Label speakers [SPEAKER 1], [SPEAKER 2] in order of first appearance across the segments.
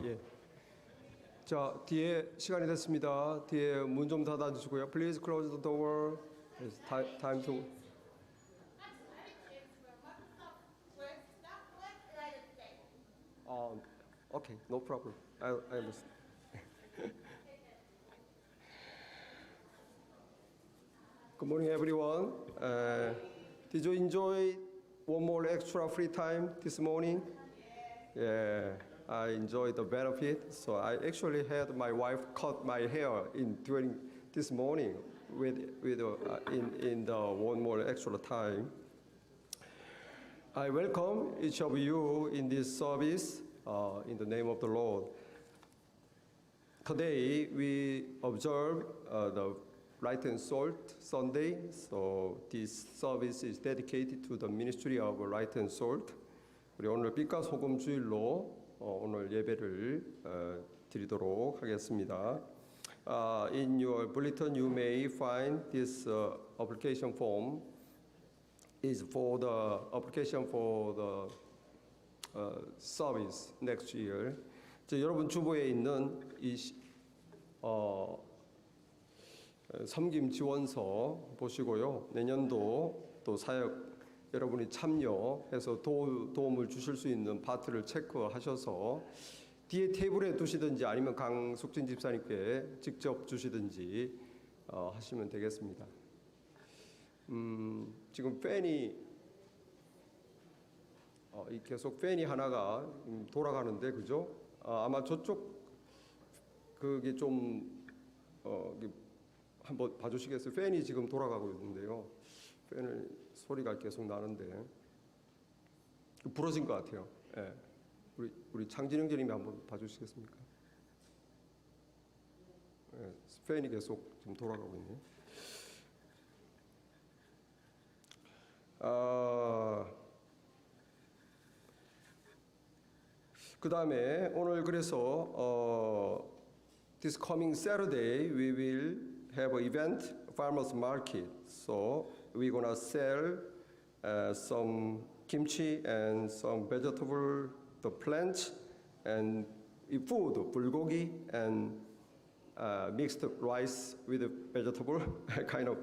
[SPEAKER 1] 예. 자, 뒤에 시간이 됐습니다. 뒤에 문 좀 닫아주시고요. Please close the door. It's time to. Okay, no problem. I understand. Good morning, everyone. Did you enjoy one more extra free time this morning? Yeah, I enjoyed the benefit. So I actually had my wife cut my hair during this morning in the one more extra time. I welcome each of you in this service in the name of the Lord. Today we observe the Light and Salt Sunday. So this service is dedicated to the ministry of Light and Salt. 우리 오늘 빛과 소금 주일로 오늘 예배를 드리도록 하겠습니다. In your bulletin, you may find this application form is for the application for the service next year. 여러분 주보에 있는 이 섬김 지원서 보시고요. 내년도 또 사역 여러분이 참여해서 도움을 주실 수 있는 파트를 체크하셔서 뒤에 테이블에 두시든지 아니면 강숙진 집사님께 직접 주시든지 하시면 되겠습니다. 지금 팬이 계속 팬이 하나가 돌아가는데 그죠? 아마 저쪽 그게 좀 한번 봐주시겠어요? 팬이 지금 돌아가고 있는데요. 팬을 소리가 계속 나는데 부러진 것 같아요. 예. 우리 창진영 전님이 한번 봐주시겠습니까? 예. 팬이 계속 지금 돌아가고 있네요. 그 다음에 오늘 그래서 this coming Saturday we will have an event, farmers market. So we're gonna sell some kimchi and some vegetable, the plants and food, bulgogi and mixed rice with vegetable kind of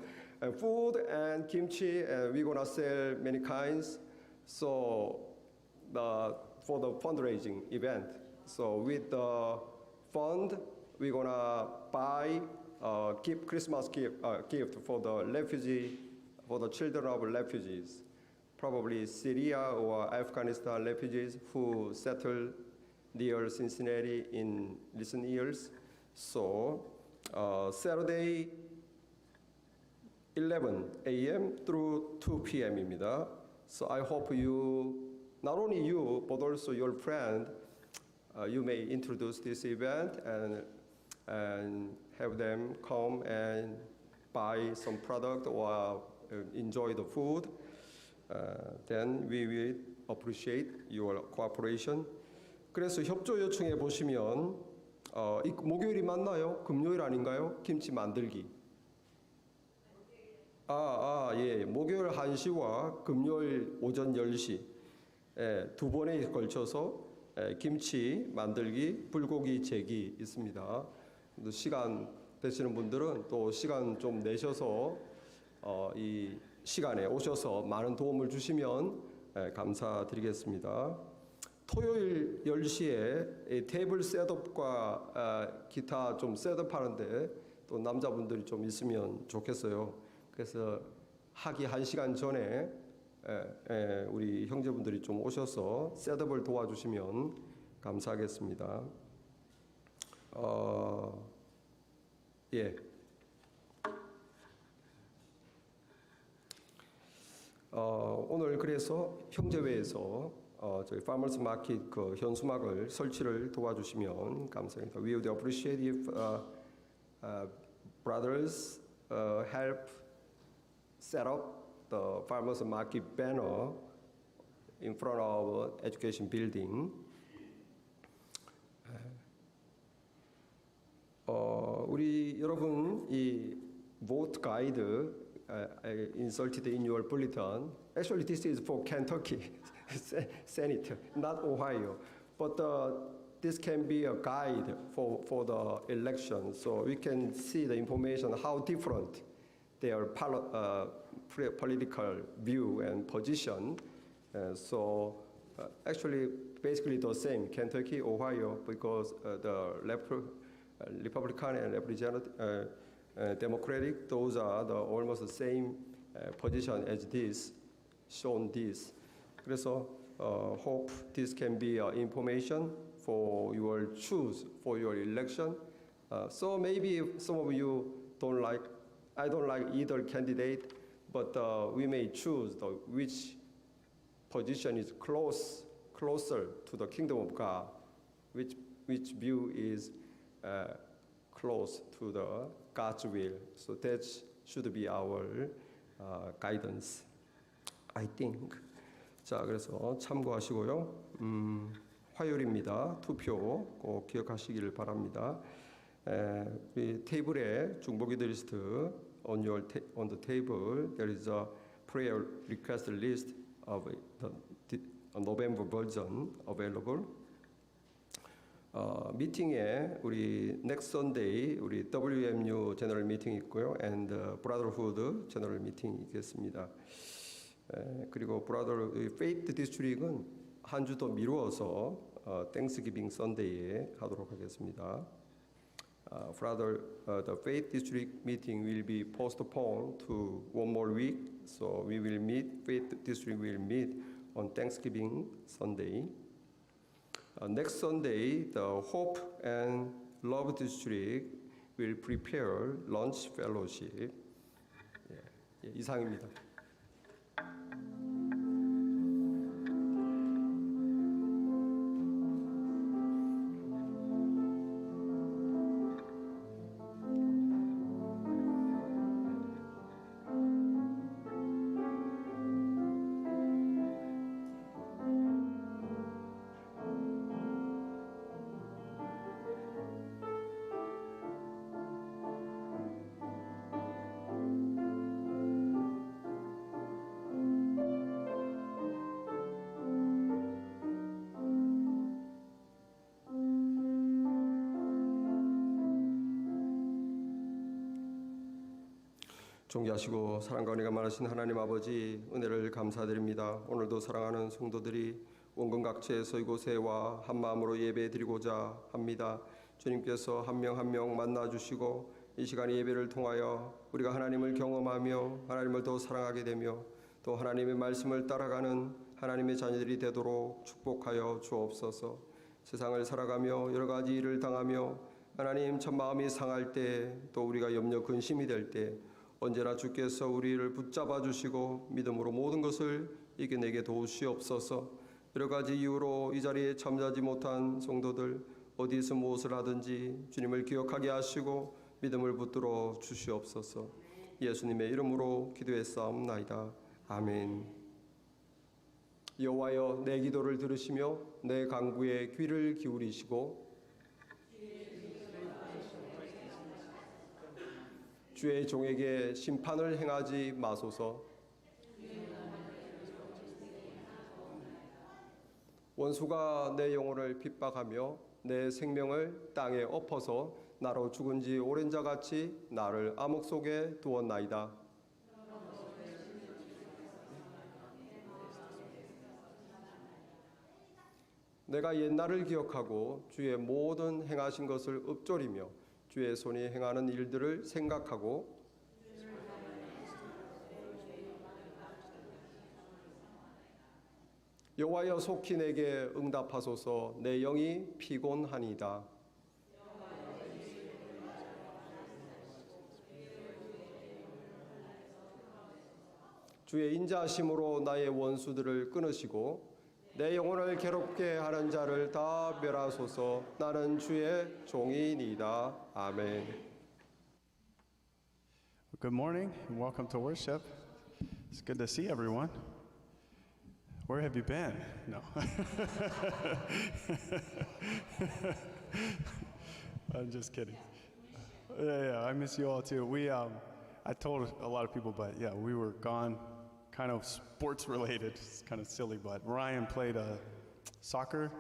[SPEAKER 1] food and kimchi. And we're gonna sell many kinds. So for the fundraising event. So with the fund, we're gonna buy Christmas gift for the refugee, for the children of refugees, probably Syria or Afghanistan refugees who settled near Cincinnati in recent years. So Saturday 11 a.m. through 2 p.m.입니다. So I hope you, not only you, but also your friend, you may introduce this event and have them come and buy some product or enjoy the food. Then we will appreciate your cooperation. 그래서 협조 요청해 보시면 목요일이 맞나요? 금요일 아닌가요? 김치 만들기. 예. 목요일 1시와 금요일 오전 10시 두 번에 걸쳐서 김치 만들기, 불고기 재기 있습니다. 시간 되시는 분들은 또 시간 좀 내셔서 이 시간에 오셔서 많은 도움을 주시면 감사드리겠습니다. 토요일 10시에 테이블 셋업과 기타 좀 셋업하는데 또 남자분들이 좀 있으면 좋겠어요. 그래서 하기 1시간 전에 우리 형제분들이 좀 오셔서 셋업을 도와주시면 감사하겠습니다. 예. 오늘 그래서 형제회에서 저희 파머스 마켓 그 현수막을 설치를 도와주시면 감사합니다. We would appreciate if brothers help set up the farmers market banner in front of education building. 우리 여러분 이 vote guide inserted in your bulletin. Actually, this is for Kentucky Senate, not Ohio. But this can be a guide for the election, so we can see the information how different their political view and position. Actually, basically the same, Kentucky, Ohio, because the Republican and Representative, Democratic, those are almost the same position as this, shown this. 그래서 hope this can be information for your choose for your election. So maybe some of you don't like, I don't like either candidate, but we may choose which position is closer to the kingdom of God, which view is close to the God's will. So that should be our guidance, I think. 자, 그래서 참고하시고요. 화요일입니다. 투표 꼭 기억하시기를 바랍니다. 우리 테이블에 중보기도 리스트 on the table there is a prayer request list of the November version available. 미팅에 우리 next Sunday 우리 WMU 제너럴 미팅 있고요, and Brotherhood 제너럴 미팅 있겠습니다. 그리고 Faith District은 한 주 더 미루어서 Thanksgiving Sunday에 하도록 하겠습니다. The Faith District meeting will be postponed to one more week, so Faith District will meet on Thanksgiving Sunday. Next Sunday, the Hope and Love District will prepare lunch fellowship. 이상입니다. 존귀하시고 사랑과 은혜가 많으신 하나님 아버지, 은혜를 감사드립니다. 오늘도 사랑하는 성도들이 원근 각지에서 이곳에 와 한마음으로 예배드리고자 합니다. 주님께서 한 명 한 명 만나주시고 이 시간 예배를 통하여 우리가 하나님을 경험하며 하나님을 더 사랑하게 되며 또 하나님의 말씀을 따라가는 하나님의 자녀들이 되도록 축복하여 주옵소서. 세상을 살아가며 여러 가지 일을 당하며 하나님 참 마음이 상할 때, 또 우리가 염려 근심이 될 때 언제나 주께서 우리를 붙잡아 주시고 믿음으로 모든 것을 이겨내게 도우시옵소서. 여러 가지 이유로 이 자리에 참여하지 못한 성도들, 어디서 무엇을 하든지 주님을 기억하게 하시고 믿음을 붙들어 주시옵소서. 예수님의 이름으로 기도했사옵나이다. 아멘. 여호와여, 내 기도를 들으시며 내 간구에 귀를 기울이시고 주의 종에게 심판을 행하지 마소서. 원수가 내 영혼을 핍박하며 내 생명을 땅에 엎어서 나로 죽은 지 오랜 자같이 나를 암흑 속에 두었나이다. 내가 옛날을 기억하고 주의 모든 행하신 것을 읊조리며 주의 손이 행하는 일들을 생각하고 여호와여, 속히 내게 응답하소서. 내 영이 피곤하니이다. 주의 인자하심으로 나의 원수들을 끊으시고 내 영혼을 괴롭게 하는 자를 다 멸하소서. 나는 주의 종이니이다. 아멘.
[SPEAKER 2] Good morning and welcome to worship. It's good to see everyone. Where have you been? No. I'm just kidding. Yeah, I miss you all too. I told a lot of people, but yeah, we were gone. Kind of sports related. It's kind of silly, but Ryan played soccer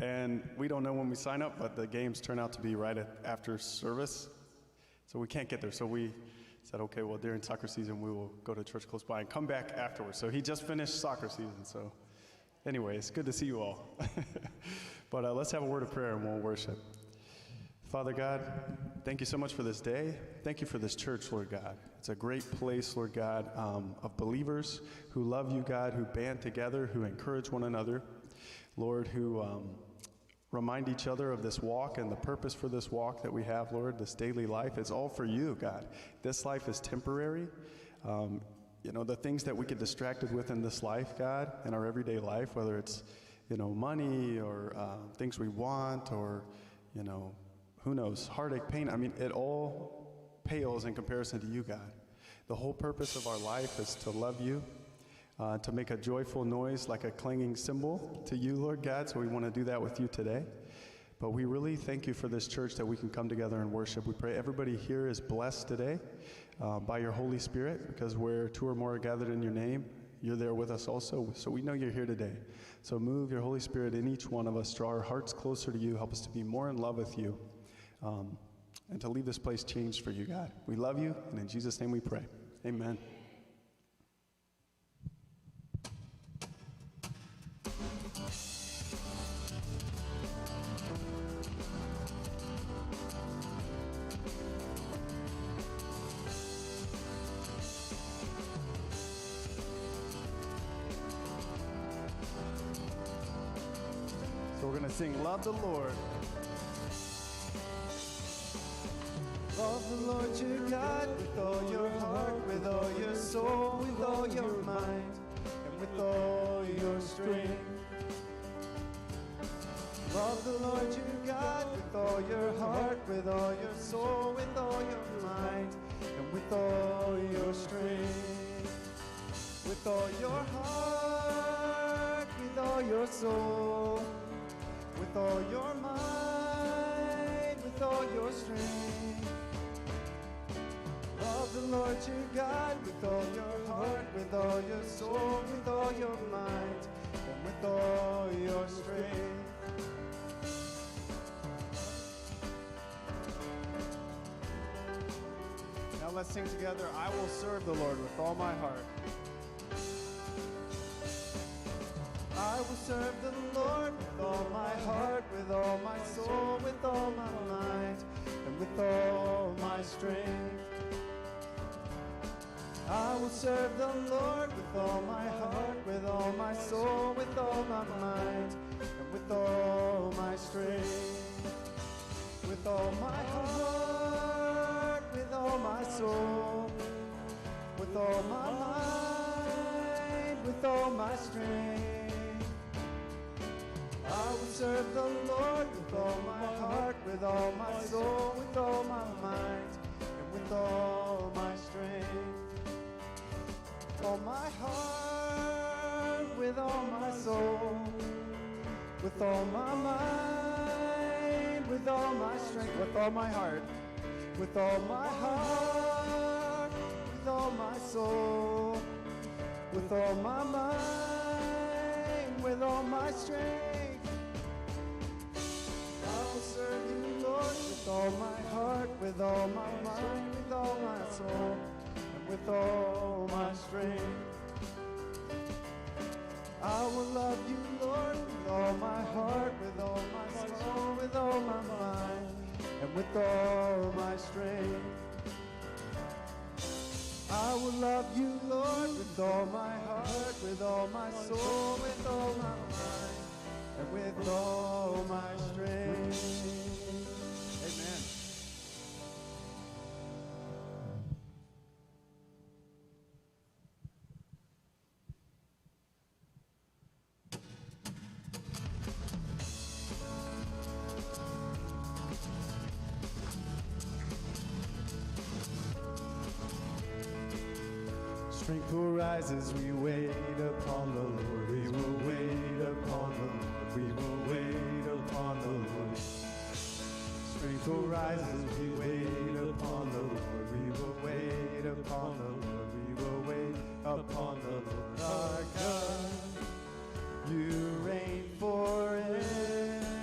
[SPEAKER 2] And we don't know when we sign up, but the games turn out to be right after service. So we can't get there. So we said, okay, well, during soccer season, we will go to church close by and come back afterwards. So he just finished soccer season. So anyway, it's good to see you all. But let's have a word of prayer and we'll worship. Father God, thank you so much for this day. Thank you for this church, Lord God. It's a great place, Lord God, of believers who love you, God, who band together, who encourage one another, Lord, who remind each other of this walk and the purpose for this walk that we have, Lord, this daily life. It's all for you, God. This life is temporary. The things that we get distracted with in this life, God, in our everyday life, whether it's, money or things we want or, who knows, heartache, pain. I mean, it all pales in comparison to you, God. The whole purpose of our life is to love you, to make a joyful noise like a clanging cymbal to you, Lord God. So we want to do that with you today. But we really thank you for this church that we can come together and worship. We pray everybody here is blessed today by your Holy Spirit, because where two or more are gathered in your name, you're there with us also. So we know you're here today. So move your Holy Spirit in each one of us. Draw our hearts closer to you. Help us to be more in love with you. And to leave this place changed for you, God. We love you, and in Jesus' name we pray. Amen. So we're going to sing Love the Lord.
[SPEAKER 3] Love the Lord your God with all your heart, with all your soul, with all your mind, and with all your strength. Love the Lord your God with all your heart, with all your soul, with all your mind, and with all your strength. With all your heart, with all your soul, with all your mind, with all your strength. Love the Lord your God with all your heart, with all your soul, with all your mind, and with all your strength.
[SPEAKER 2] Now let's sing together, I will serve the Lord with all my heart.
[SPEAKER 3] I will serve the Lord with all my heart, with all my soul, with all my mind, and with all my strength. I will serve the Lord with all my heart, with all my soul, with all my mind, and with all my strength. With all my heart, with all my soul, with all my mind, with all my strength. I will serve the Lord with all my heart, with all my soul, with all my mind, and with all my strength. All my heart, with all my soul, with all my mind, with all my strength, with all my heart, with all my heart, with all my soul, with all my mind, with all my strength. I will serve you, Lord, with all my heart, with all my mind, with all my soul, with all my strength. I will love you, Lord, with all my heart, with all my soul, with all my mind, and with all my strength. I will love you, Lord, with all my heart, with all my soul, with all my mind, and with all my strength. Amen. Strength will rise as we wait upon the Lord. We will wait upon the Lord. We will wait upon the Lord. Strength will rise as we wait upon the Lord. We will wait upon the Lord. We will wait upon the Lord our God. You reign forever.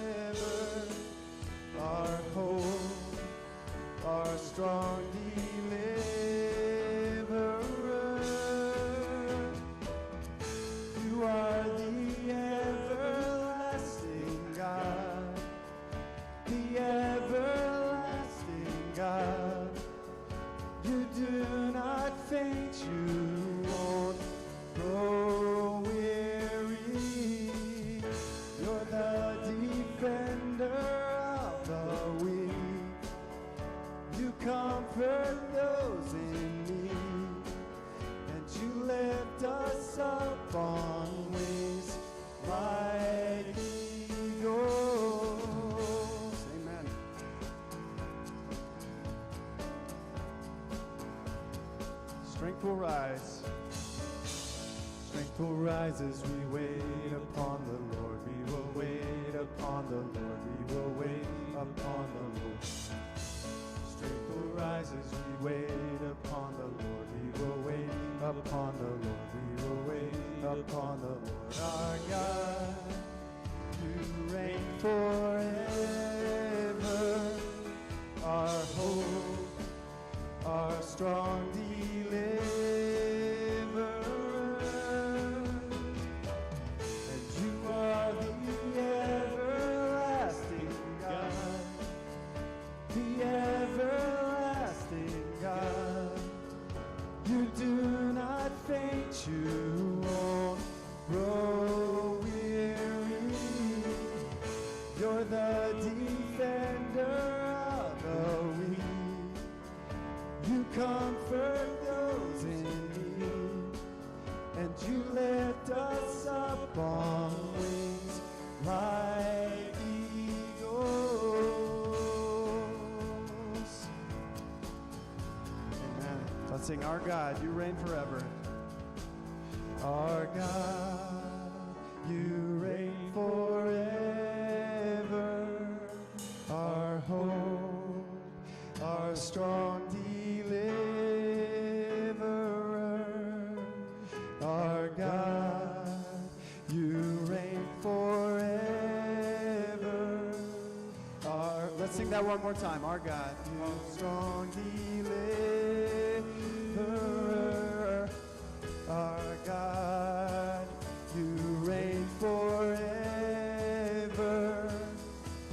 [SPEAKER 3] faithful rises, we wait upon the Lord. We will wait upon the Lord. We will wait upon the Lord. Strength will rises, we wait upon the Lord. We will wait upon the Lord. We will wait upon the Lord. Our God, you reign forever. Our hope, our strong deliverer. And you are the everlasting God, the everlasting God. You do not faint, you won't grow weary. You're the defender of the weak. You comfort those in need, and you lift us up on wings like eagles. Amen. Let's sing, Our God, you reign forever. Our God, you reign forever. Our hope, our strong deliverer. Our God, you reign forever. Let's sing that one more time. Our God, you strong deliverer. Our God, you reign forever.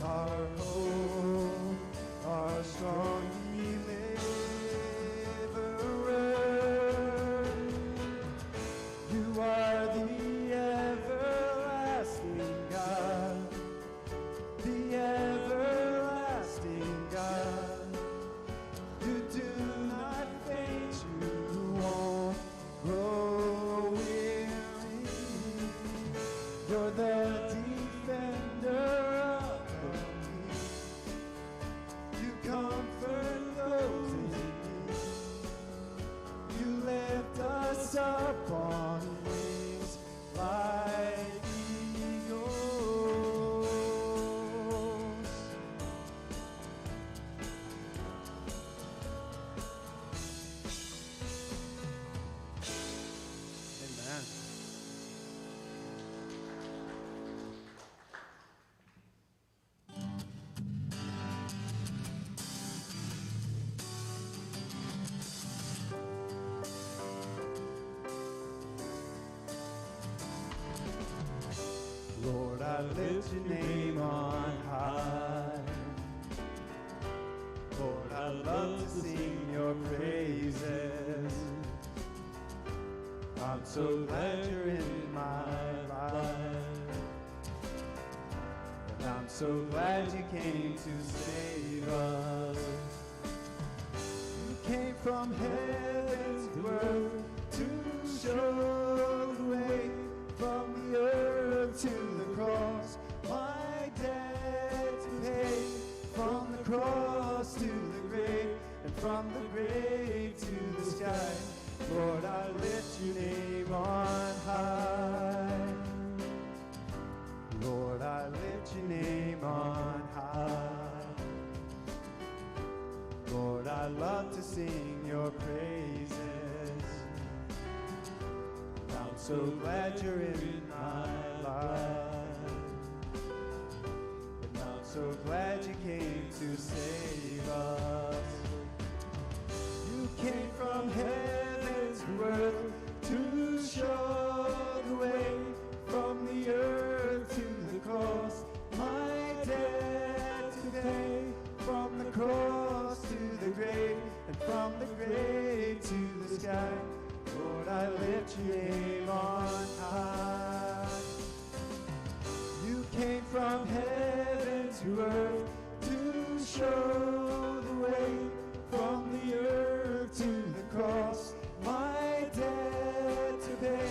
[SPEAKER 3] Our hope, our strong deliverer. You are the everlasting God, the everlasting God. You do not faint, you won't grow weary. You're the defender of the weak. You comfort those in need. You lift us up on wings like eagles. Amen. Lord, I lift your name on high. Lord, I love to sing your praises. I'm so glad you're in my life. And I'm so glad you came to save us. You came from heaven to earth to show the way, from the earth to the cross, my debt to pay, from the cross to the grave, and from the grave to the sky. Lord, I lift your name on high. Lord, I lift your name on high. Lord, I love to sing your praises. I'm so glad you're in my life. And I'm so glad you came to save us. You came from heaven to earth to show the way, from the earth to the cross, my debt to pay, from the cross to the grave, and from the grave to the sky. Lord, I lift your name on high. You came from heaven to earth to show the way, from the earth to the cross, my debt to pay,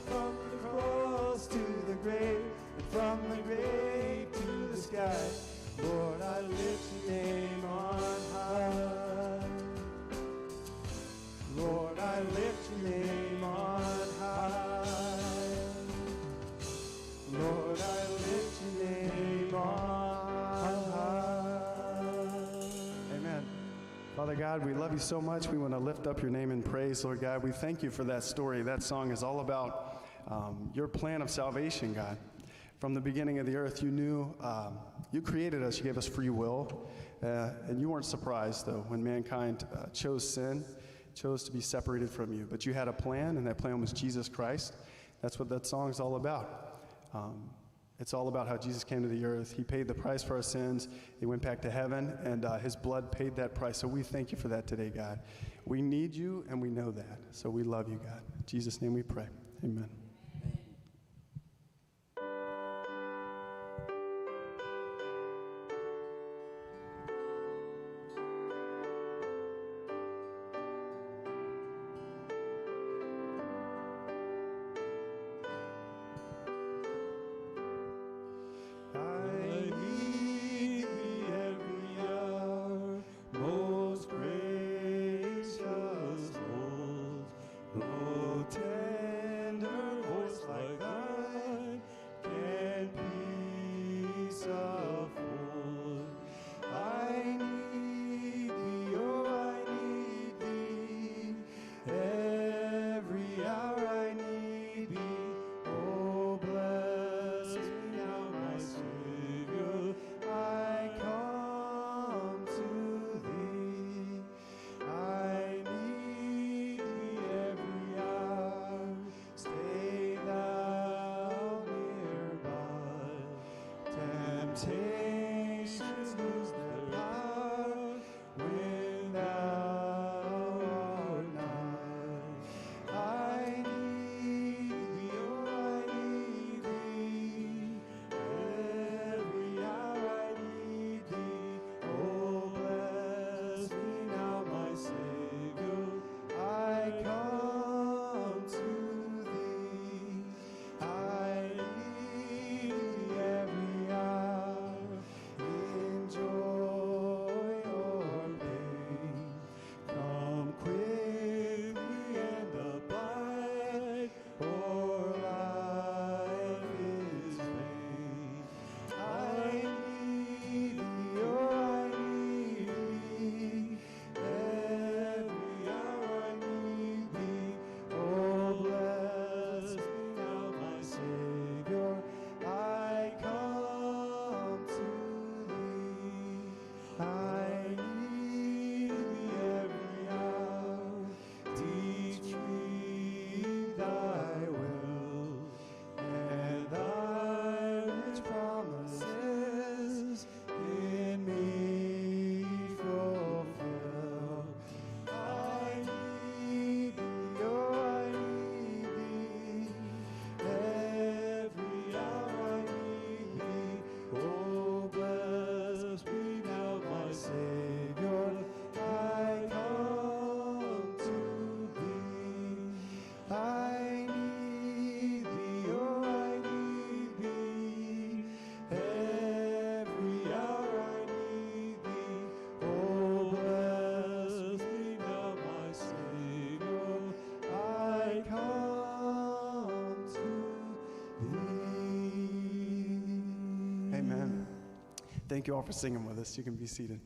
[SPEAKER 3] from the cross to the grave, and from the grave to the sky. Lord, I lift your name on high. Lord, I lift your name on high.
[SPEAKER 2] God, we love you so much. We want to lift up your name in praise, Lord God. We thank you for that story. That song is all about your plan of salvation, God. From the beginning of the earth, you knew, you created us, you gave us free will, and you weren't surprised, though, when mankind chose sin, chose to be separated from you. But you had a plan, and that plan was Jesus Christ. That's what that song is all about. It's all about how Jesus came to the earth. He paid the price for our sins. He went back to heaven, and his blood paid that price. So we thank you for that today, God. We need you, and we know that. So we love you, God. In Jesus' name we pray. Amen.
[SPEAKER 3] Temptations lose their power when thou art nigh. I need thee, oh, I need thee. Every hour I need thee. Oh, bless me now, my Savior. I come to thee. I need thee every hour. In joy or pain, come quickly and abide, or life is vain. I need thee, oh, I need thee. Every hour I need thee. Oh, bless me now, my Savior. I come to thee. I need thee every hour. Teach me thy will, and thy rich promises in me fulfill. I need thee, oh, I need thee. Every hour I need thee. Oh, bless me now, my Savior. I come to thee. I need thee, oh, I need thee. Every hour I need thee. Oh, bless me now, my Savior. I come to thee.
[SPEAKER 2] Amen. Thank you all for singing with us. You can be seated.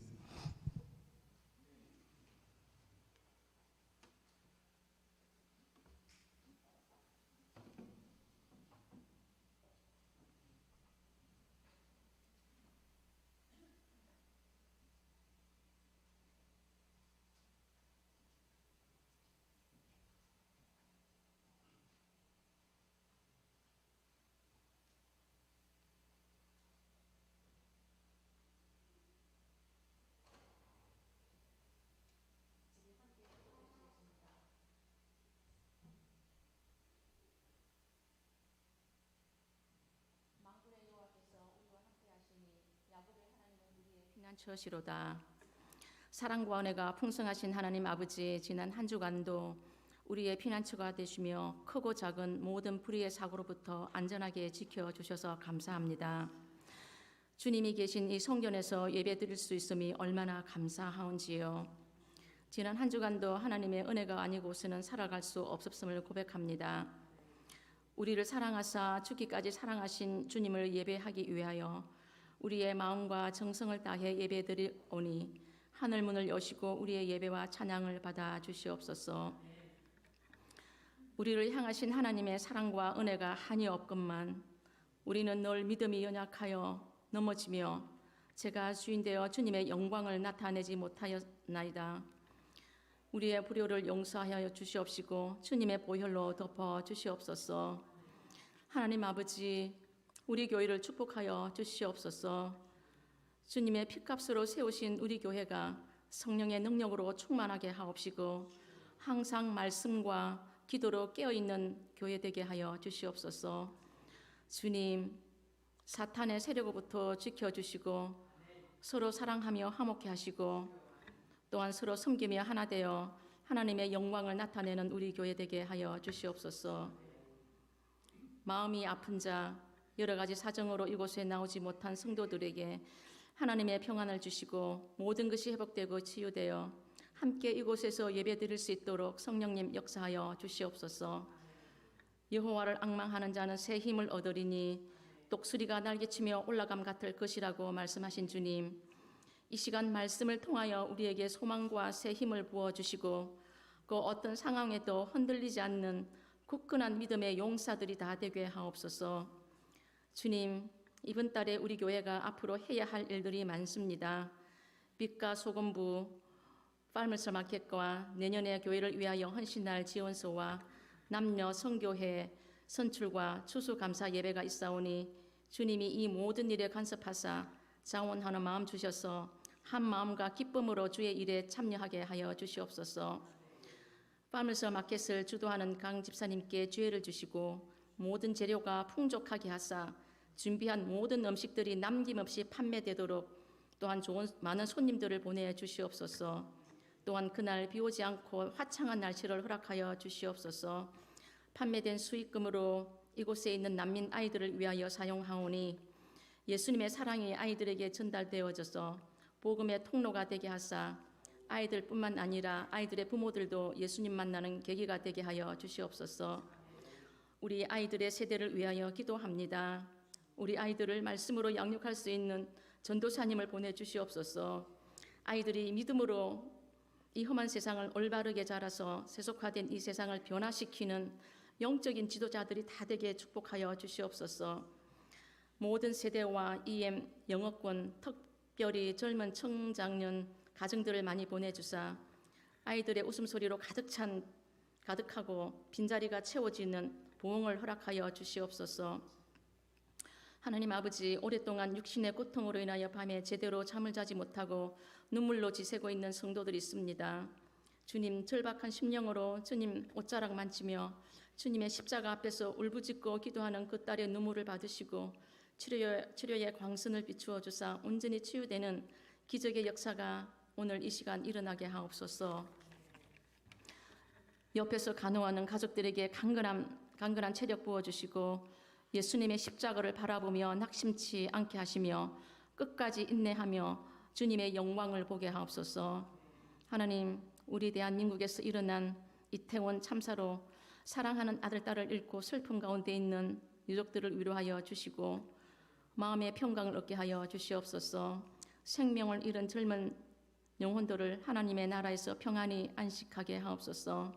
[SPEAKER 4] 피난처시로다. 사랑과 은혜가 풍성하신 하나님 아버지, 지난 한 주간도 우리의 피난처가 되시며 크고 작은 모든 불의의 사고로부터 안전하게 지켜주셔서 감사합니다. 주님이 계신 이 성전에서 예배드릴 수 있음이 얼마나 감사하온지요. 지난 한 주간도 하나님의 은혜가 아니고서는 살아갈 수 없었음을 고백합니다. 우리를 사랑하사 죽기까지 사랑하신 주님을 예배하기 위하여 우리의 마음과 정성을 다해 예배드리오니 하늘 문을 여시고 우리의 예배와 찬양을 받아 주시옵소서. 우리를 향하신 하나님의 사랑과 은혜가 한이 없건만 우리는 늘 믿음이 연약하여 넘어지며 제가 주인되어 주님의 영광을 나타내지 못하였나이다. 우리의 불효를 용서하여 주시옵시고 주님의 보혈로 덮어 주시옵소서. 하나님 아버지, 우리 교회를 축복하여 주시옵소서. 주님의 피값으로 세우신 우리 교회가 성령의 능력으로 충만하게 하옵시고 항상 말씀과 기도로 깨어있는 교회 되게 하여 주시옵소서. 주님, 사탄의 세력으로부터 지켜주시고 서로 사랑하며 화목케 하시고 또한 서로 섬기며 하나 되어 하나님의 영광을 나타내는 우리 교회 되게 하여 주시옵소서. 마음이 아픈 자, 여러 가지 사정으로 이곳에 나오지 못한 성도들에게 하나님의 평안을 주시고 모든 것이 회복되고 치유되어 함께 이곳에서 예배드릴 수 있도록 성령님 역사하여 주시옵소서. 여호와를 앙망하는 자는 새 힘을 얻으리니 독수리가 날개치며 올라감 같을 것이라고 말씀하신 주님, 이 시간 말씀을 통하여 우리에게 소망과 새 힘을 부어주시고 그 어떤 상황에도 흔들리지 않는 굳건한 믿음의 용사들이 다 되게 하옵소서. 주님, 이번 달에 우리 교회가 앞으로 해야 할 일들이 많습니다. 빛과 소금부, 파머스 마켓과 내년에 교회를 위하여 헌신할 지원서와 남녀 선교회 선출과 추수감사 예배가 있사오니 주님이 이 모든 일에 간섭하사 자원하는 마음 주셔서 한 마음과 기쁨으로 주의 일에 참여하게 하여 주시옵소서. 파머스 마켓을 주도하는 강 집사님께 기회를 주시고 모든 재료가 풍족하게 하사 준비한 모든 음식들이 남김없이 판매되도록 또한 많은 손님들을 보내주시옵소서. 또한 그날 비오지 않고 화창한 날씨를 허락하여 주시옵소서. 판매된 수익금으로 이곳에 있는 난민 아이들을 위하여 사용하오니 예수님의 사랑이 아이들에게 전달되어져서 복음의 통로가 되게 하사 아이들뿐만 아니라 아이들의 부모들도 예수님 만나는 계기가 되게 하여 주시옵소서. 우리 아이들의 세대를 위하여 기도합니다. 우리 아이들을 말씀으로 양육할 수 있는 전도사님을 보내주시옵소서. 아이들이 믿음으로 이 험한 세상을 올바르게 자라서 세속화된 이 세상을 변화시키는 영적인 지도자들이 다 되게 축복하여 주시옵소서. 모든 세대와 EM 영어권 특별히 젊은 청장년 가정들을 많이 보내주사 아이들의 웃음소리로 가득하고 빈자리가 채워지는 부흥을 허락하여 주시옵소서. 하나님 아버지, 오랫동안 육신의 고통으로 인하여 밤에 제대로 잠을 자지 못하고 눈물로 지새고 있는 성도들이 있습니다. 주님, 절박한 심령으로 주님 옷자락 만지며 주님의 십자가 앞에서 울부짖고 기도하는 그 딸의 눈물을 받으시고 치료의 광선을 비추어 주사 온전히 치유되는 기적의 역사가 오늘 이 시간 일어나게 하옵소서. 옆에서 간호하는 가족들에게 강건한 체력 부어주시고 예수님의 십자가를 바라보며 낙심치 않게 하시며 끝까지 인내하며 주님의 영광을 보게 하옵소서. 하나님, 우리 대한민국에서 일어난 이태원 참사로 사랑하는 아들, 딸을 잃고 슬픔 가운데 있는 유족들을 위로하여 주시고 마음의 평강을 얻게 하여 주시옵소서. 생명을 잃은 젊은 영혼들을 하나님의 나라에서 평안히 안식하게 하옵소서.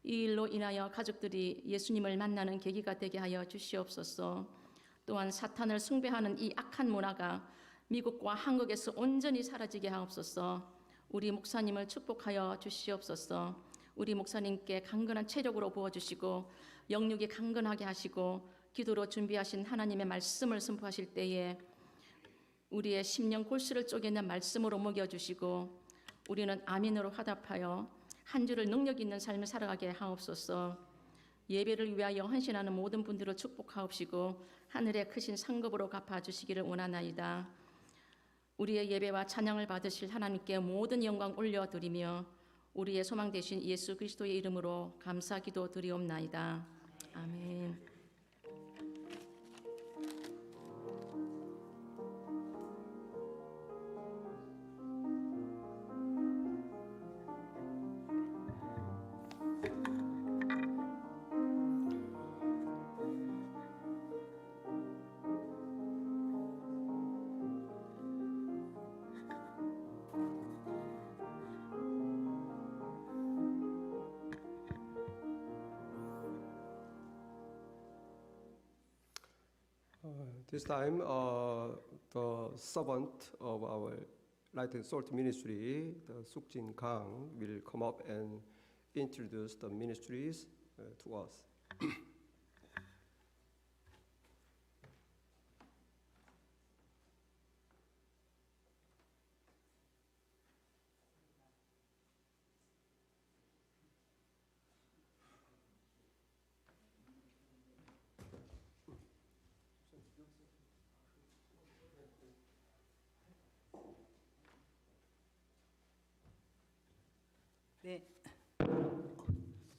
[SPEAKER 4] 이 일로 인하여 가족들이 예수님을 만나는 계기가 되게 하여 주시옵소서. 또한 사탄을 숭배하는 이 악한 문화가 미국과 한국에서 온전히 사라지게 하옵소서. 우리 목사님을 축복하여 주시옵소서. 우리 목사님께 강건한 체력으로 부어주시고 영육이 강건하게 하시고 기도로 준비하신 하나님의 말씀을 선포하실 때에 우리의 심령 골수를 쪼개는 말씀으로 먹여주시고 우리는 아멘으로 화답하여 한 주를 능력 있는 삶을 살아가게 하옵소서. 예배를 위하여 헌신하는 모든 분들을 축복하옵시고 하늘의 크신 상급으로 갚아주시기를 원하나이다. 우리의 예배와 찬양을 받으실 하나님께 모든 영광 올려드리며 우리의 소망 되신 예수 그리스도의 이름으로 감사기도 드리옵나이다. 아멘.
[SPEAKER 1] This time, the servant of our Light and Salt Ministry, the Sukjin Kang, will come up and introduce the ministries to us.
[SPEAKER 5] 네,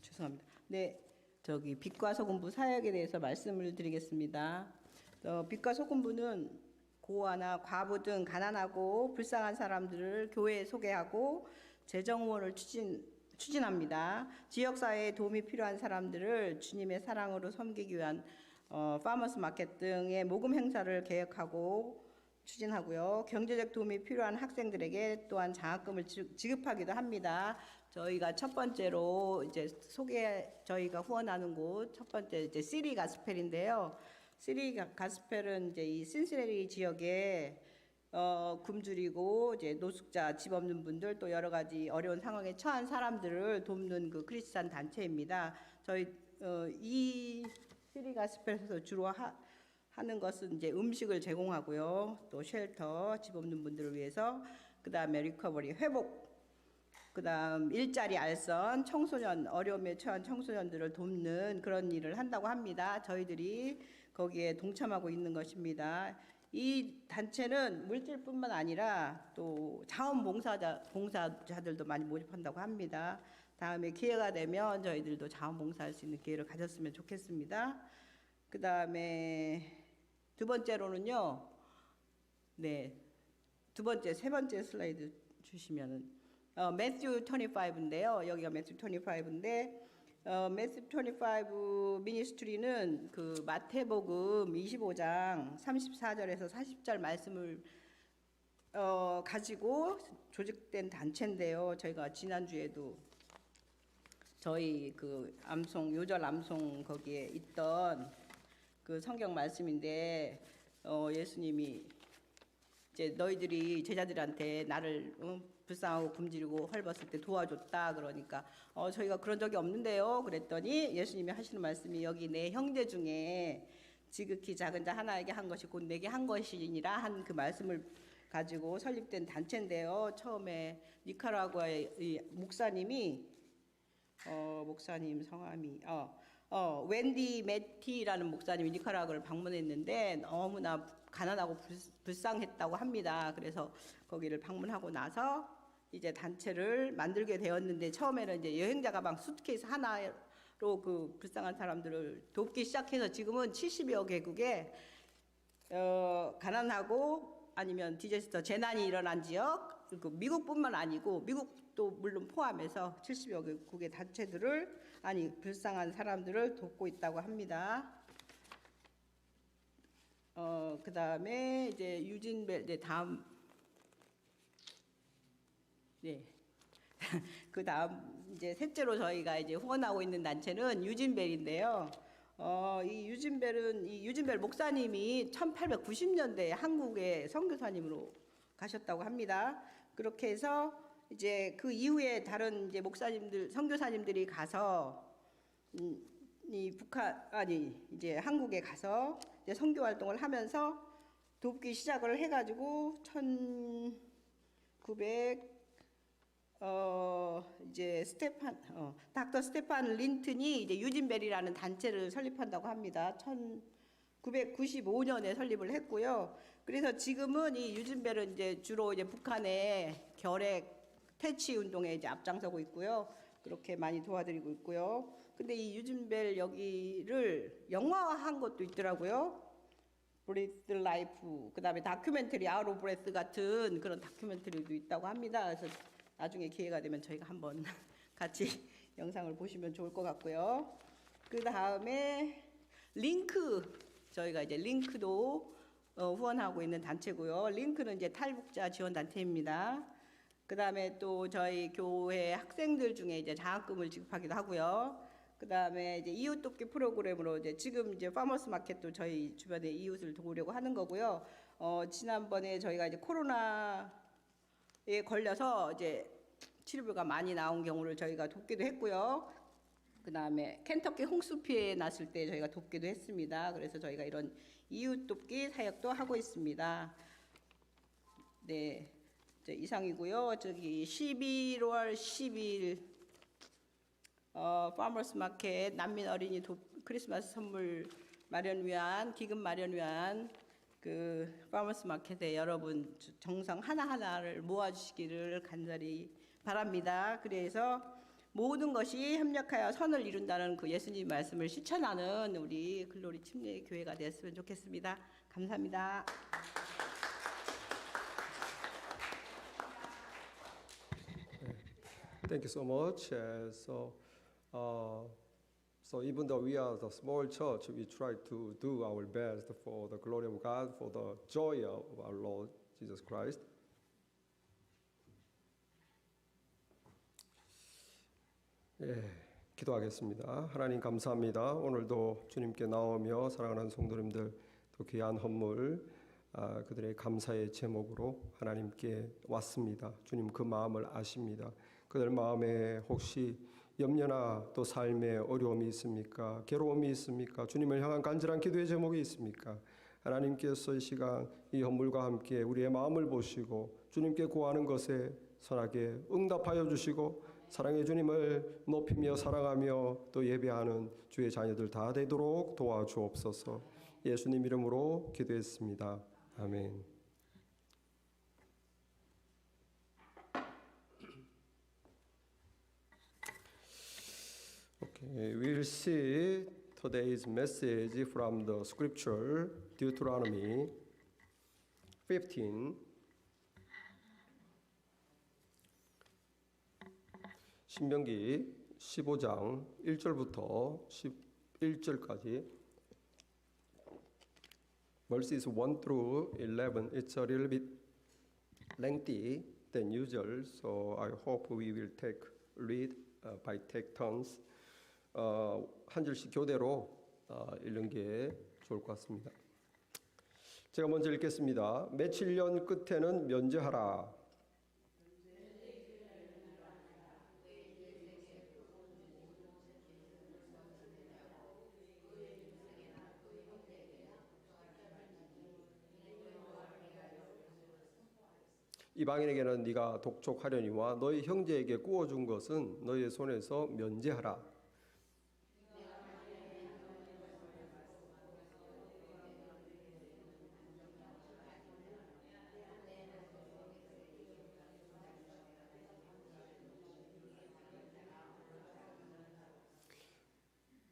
[SPEAKER 5] 죄송합니다. 네, 저기 빛과 소금부 사역에 대해서 말씀을 드리겠습니다. 빛과 소금부는 고아나 과부 등 가난하고 불쌍한 사람들을 교회에 소개하고 재정 후원을 추진합니다. 지역 사회에 도움이 필요한 사람들을 주님의 사랑으로 섬기기 위한 파머스 마켓 등의 모금 행사를 계획하고 추진하고요. 경제적 도움이 필요한 학생들에게 또한 장학금을 지급하기도 합니다. 저희가 첫 번째로 이제 저희가 후원하는 곳 첫 번째 이제 시리 가스펠인데요. 시리 가스펠은 이제 이 신시내리 지역에 굶주리고 이제 노숙자, 집 없는 분들 또 여러 가지 어려운 상황에 처한 사람들을 돕는 그 크리스찬 단체입니다. 저희 이 시리 가스펠에서 주로 하는 것은 이제 음식을 제공하고요. 또 쉘터, 집 없는 분들을 위해서, 그다음에 리커버리, 회복, 그다음 일자리 알선, 청소년, 어려움에 처한 청소년들을 돕는 그런 일을 한다고 합니다. 저희들이 거기에 동참하고 있는 것입니다. 이 단체는 물질뿐만 아니라 또 자원봉사자들도 많이 모집한다고 합니다. 다음에 기회가 되면 저희들도 자원봉사할 수 있는 기회를 가졌으면 좋겠습니다. 그다음에 두 번째로는요. 네, 세 번째 슬라이드 주시면은 매튜 25인데요. 여기가 매튜 25인데 매튜 25 미니스트리는 그 마태복음 25장 34절에서 40절 말씀을 가지고 조직된 단체인데요. 저희가 지난주에도 저희 그 요절 암송 거기에 있던 그 성경 말씀인데 예수님이 이제 너희들이 제자들한테 나를 불쌍하고 굶주리고 헐벗을 때 도와줬다 그러니까 저희가 그런 적이 없는데요. 그랬더니 예수님이 하시는 말씀이 여기 내 형제 중에 지극히 작은 자 하나에게 한 것이 곧 내게 한 것이니라 한 그 말씀을 가지고 설립된 단체인데요. 처음에 니카라구아의 이 목사님이 목사님 성함이 웬디 매티라는 목사님이 니카라구아를 방문했는데 너무나 가난하고 불쌍했다고 합니다. 그래서 거기를 방문하고 나서 이제 단체를 만들게 되었는데 처음에는 이제 여행자 가방 수트케이스 하나로 그 불쌍한 사람들을 돕기 시작해서 지금은 70여 개국에 가난하고 아니면 디자스터 재난이 일어난 지역, 그 미국뿐만 아니고 미국도 물론 포함해서 70여 개국의 단체들을 불쌍한 사람들을 돕고 있다고 합니다. 그다음에 이제 유진벨 다음 네. 그다음 이제 셋째로 저희가 이제 후원하고 있는 단체는 유진벨인데요. 이 유진벨 목사님이 1890년대에 한국의 선교사님으로 가셨다고 합니다. 그렇게 해서 이제 그 이후에 다른 이제 선교사님들이 가서 이제 한국에 가서 이제 선교 활동을 하면서 돕기 시작을 해가지고 1900 이제 닥터 스테판 린튼이 이제 유진벨이라는 단체를 설립한다고 합니다. 1995년에 설립을 했고요. 그래서 지금은 이 유진벨은 이제 주로 이제 북한의 결핵 퇴치 운동에 이제 앞장서고 있고요. 그렇게 많이 도와드리고 있고요. 근데 이 유진벨 여기를 영화화한 것도 있더라고요. 브리스 라이프, 그다음에 다큐멘터리 아웃 오브 브레스 같은 그런 다큐멘터리도 있다고 합니다. 그래서 나중에 기회가 되면 저희가 한번 같이 영상을 보시면 좋을 것 같고요. 그다음에 저희가 이제 링크도 후원하고 있는 단체고요. 링크는 이제 탈북자 지원 단체입니다. 그다음에 또 저희 교회 학생들 중에 이제 장학금을 지급하기도 하고요. 그다음에 이제 이웃 돕기 프로그램으로 이제 지금 이제 파머스 마켓도 저희 주변에 이웃을 도우려고 하는 거고요. 지난번에 저희가 이제 코로나에 걸려서 이제 치료비가 많이 나온 경우를 저희가 돕기도 했고요. 그다음에 켄터키 홍수 피해 났을 때 저희가 돕기도 했습니다. 그래서 저희가 이런 이웃 돕기 사역도 하고 있습니다. 네, 이제 이상이고요. 저기 11월 10일 파머스 마켓 난민 어린이 크리스마스 선물 마련 위한 기금 마련 위한 그 파머스 마켓에 여러분 정성 하나하나를 모아주시기를 간절히 바랍니다. 그래서 모든 것이 협력하여 선을 이룬다는 그 예수님 말씀을 실천하는 우리 글로리 침례 교회가 됐으면 좋겠습니다. 감사합니다.
[SPEAKER 1] Thank you so much. So even though we are the small church, we try to do our best for the glory of God, for the joy of our Lord Jesus Christ. 예, 기도하겠습니다. 하나님 감사합니다. 오늘도 주님께 나오며 사랑하는 성도님들 또 귀한 헌물 그들의 감사의 제목으로 하나님께 왔습니다. 주님 그 마음을 아십니다. 그들 마음에 혹시 염려나 또 삶의 어려움이 있습니까? 괴로움이 있습니까? 주님을 향한 간절한 기도의 제목이 있습니까? 하나님께서 이 시간 이 헌물과 함께 우리의 마음을 보시고 주님께 구하는 것에 선하게 응답하여 주시고 사랑의 주님을 높이며 사랑하며 또 예배하는 주의 자녀들 다 되도록 도와주옵소서. 예수님 이름으로 기도했습니다. 아멘. Okay, we'll see today's message from the scripture Deuteronomy 15. 신명기 15장 1절부터 11절까지 verses 1 through 11. It's a little bit lengthy than usual, so I hope we will read by take turns. 한 줄씩 교대로 읽는 게 좋을 것 같습니다. 제가 먼저 읽겠습니다. 며칠 년 끝에는 면제하라. 이방인에게는 네가 독촉하려니와 너희 형제에게 구워준 것은 너희의 손에서 면제하라.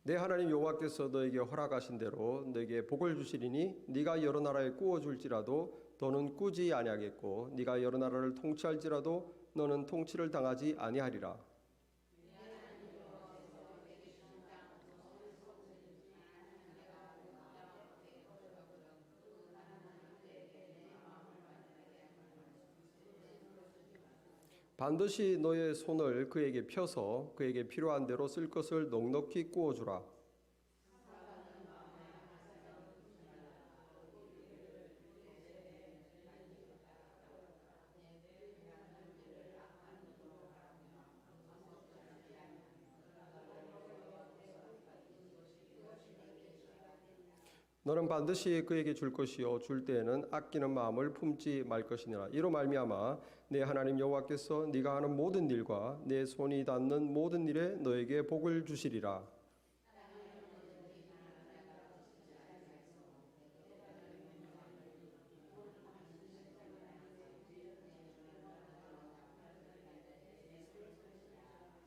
[SPEAKER 1] 내 하나님 여호와께서 너에게 허락하신 대로 너에게 복을 주시리니 네가 여러 나라에 구워줄지라도 너는 꾸지 아니하겠고 네가 여러 나라를 통치할지라도 너는 통치를 당하지 아니하리라. 반드시 너의 손을 그에게 펴서 그에게 필요한 대로 쓸 것을 넉넉히 구워주라. 너는 반드시 그에게 줄 것이요 줄 때에는 아끼는 마음을 품지 말 것이니라. 이로 말미암아 내 하나님 여호와께서 네가 하는 모든 일과 내 손이 닿는 모든 일에 너에게 복을 주시리라.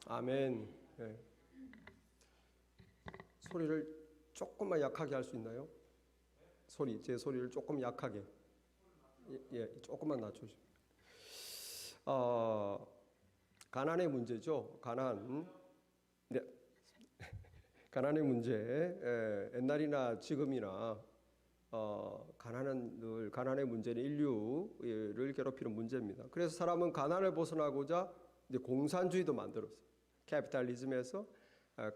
[SPEAKER 1] 아멘. 네. 소리를 조금만 약하게 할 수 있나요? 제 소리를 조금 약하게. 조금만 낮춰주세요. 가난의 문제죠. 네. 가난의 문제. 옛날이나 지금이나 가난의 문제는 인류를 괴롭히는 문제입니다. 그래서 사람은 가난을 벗어나고자 이제 공산주의도 만들었어요. 캐피탈리즘에서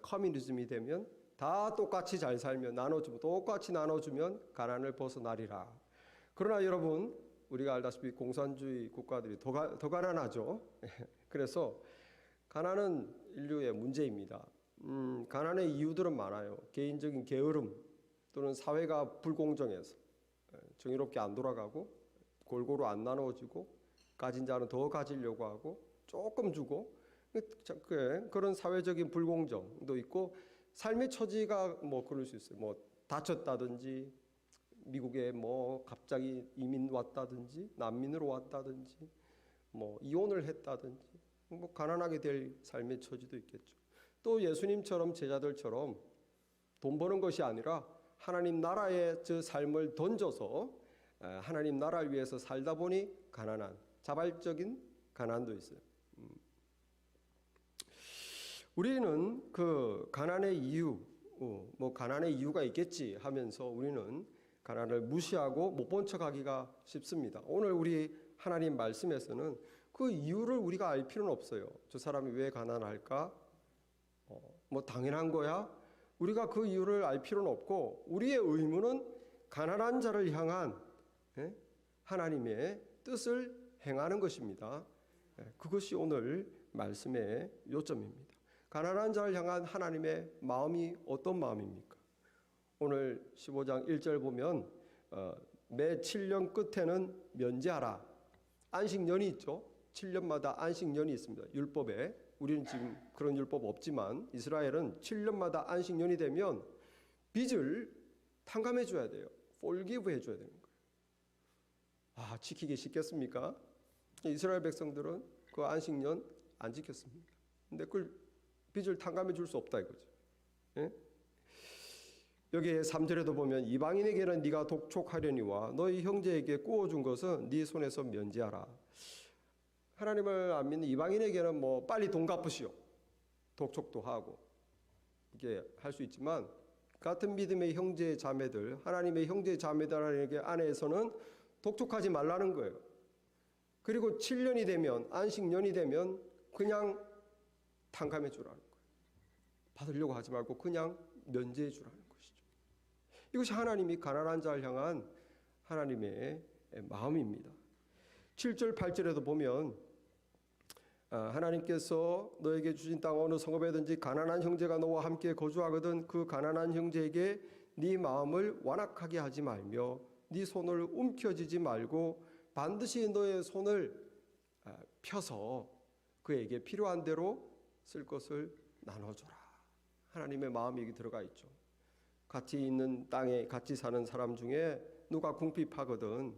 [SPEAKER 1] 커뮤니즘이 되면 다 똑같이 잘 살면 나눠주면 똑같이 나눠주면 가난을 벗어나리라. 그러나 여러분 우리가 알다시피 공산주의 국가들이 더 가난하죠. 그래서 가난은 인류의 문제입니다. 가난의 이유들은 많아요. 개인적인 게으름 또는 사회가 불공정해서 정의롭게 안 돌아가고 골고루 안 나눠지고 가진 자는 더 가지려고 하고 조금 주고 그런 사회적인 불공정도 있고 삶의 처지가 뭐 그럴 수 있어요. 뭐 다쳤다든지 미국에 뭐 갑자기 이민 왔다든지 난민으로 왔다든지 뭐 이혼을 했다든지 뭐 가난하게 될 삶의 처지도 있겠죠. 또 예수님처럼 제자들처럼 돈 버는 것이 아니라 하나님 나라의 저 삶을 던져서 하나님 나라를 위해서 살다 보니 가난한 자발적인 가난도 있어요. 우리는 그 가난의 이유, 뭐 가난의 이유가 있겠지 하면서 우리는 가난을 무시하고 못 본 척하기가 쉽습니다. 오늘 우리 하나님 말씀에서는 그 이유를 우리가 알 필요는 없어요. 저 사람이 왜 가난할까? 뭐 당연한 거야? 우리가 그 이유를 알 필요는 없고 우리의 의무는 가난한 자를 향한 하나님의 뜻을 행하는 것입니다. 그것이 오늘 말씀의 요점입니다. 가난한 자를 향한 하나님의 마음이 어떤 마음입니까? 오늘 15장 1절 보면 매 7년 끝에는 면제하라. 안식년이 있죠. 7년마다 안식년이 있습니다. 율법에. 우리는 지금 그런 율법 없지만 이스라엘은 7년마다 안식년이 되면 빚을 탕감해 줘야 돼요. forgive 해 줘야 되는 거예요. 아, 지키기 쉽겠습니까? 이스라엘 백성들은 그 안식년 안 지켰습니다. 근데 그걸 빚을 탕감해 줄 수 없다 이거죠. 예? 여기에 3절에도 보면 이방인에게는 네가 독촉하려니와 너희 형제에게 구워준 것은 네 손에서 면제하라. 하나님을 안 믿는 이방인에게는 뭐 빨리 돈 갚으시오. 독촉도 하고 이게 할 수 있지만 같은 믿음의 형제 자매들, 하나님의 형제 자매들 안에서는 독촉하지 말라는 거예요. 그리고 7년이 되면 안식년이 되면 그냥 탕감해 주라는 거예요. 받으려고 하지 말고 그냥 면제해 주라는 것이죠. 이것이 하나님이 가난한 자를 향한 하나님의 마음입니다. 7절 8절에도 보면 하나님께서 너에게 주신 땅 어느 성읍에든지 가난한 형제가 너와 함께 거주하거든 그 가난한 형제에게 네 마음을 완악하게 하지 말며 네 손을 움켜쥐지 말고 반드시 너의 손을 펴서 그에게 필요한 대로 쓸 것을 나눠줘라. 하나님의 마음이 여기 들어가 있죠. 같이 있는 땅에 같이 사는 사람 중에 누가 궁핍하거든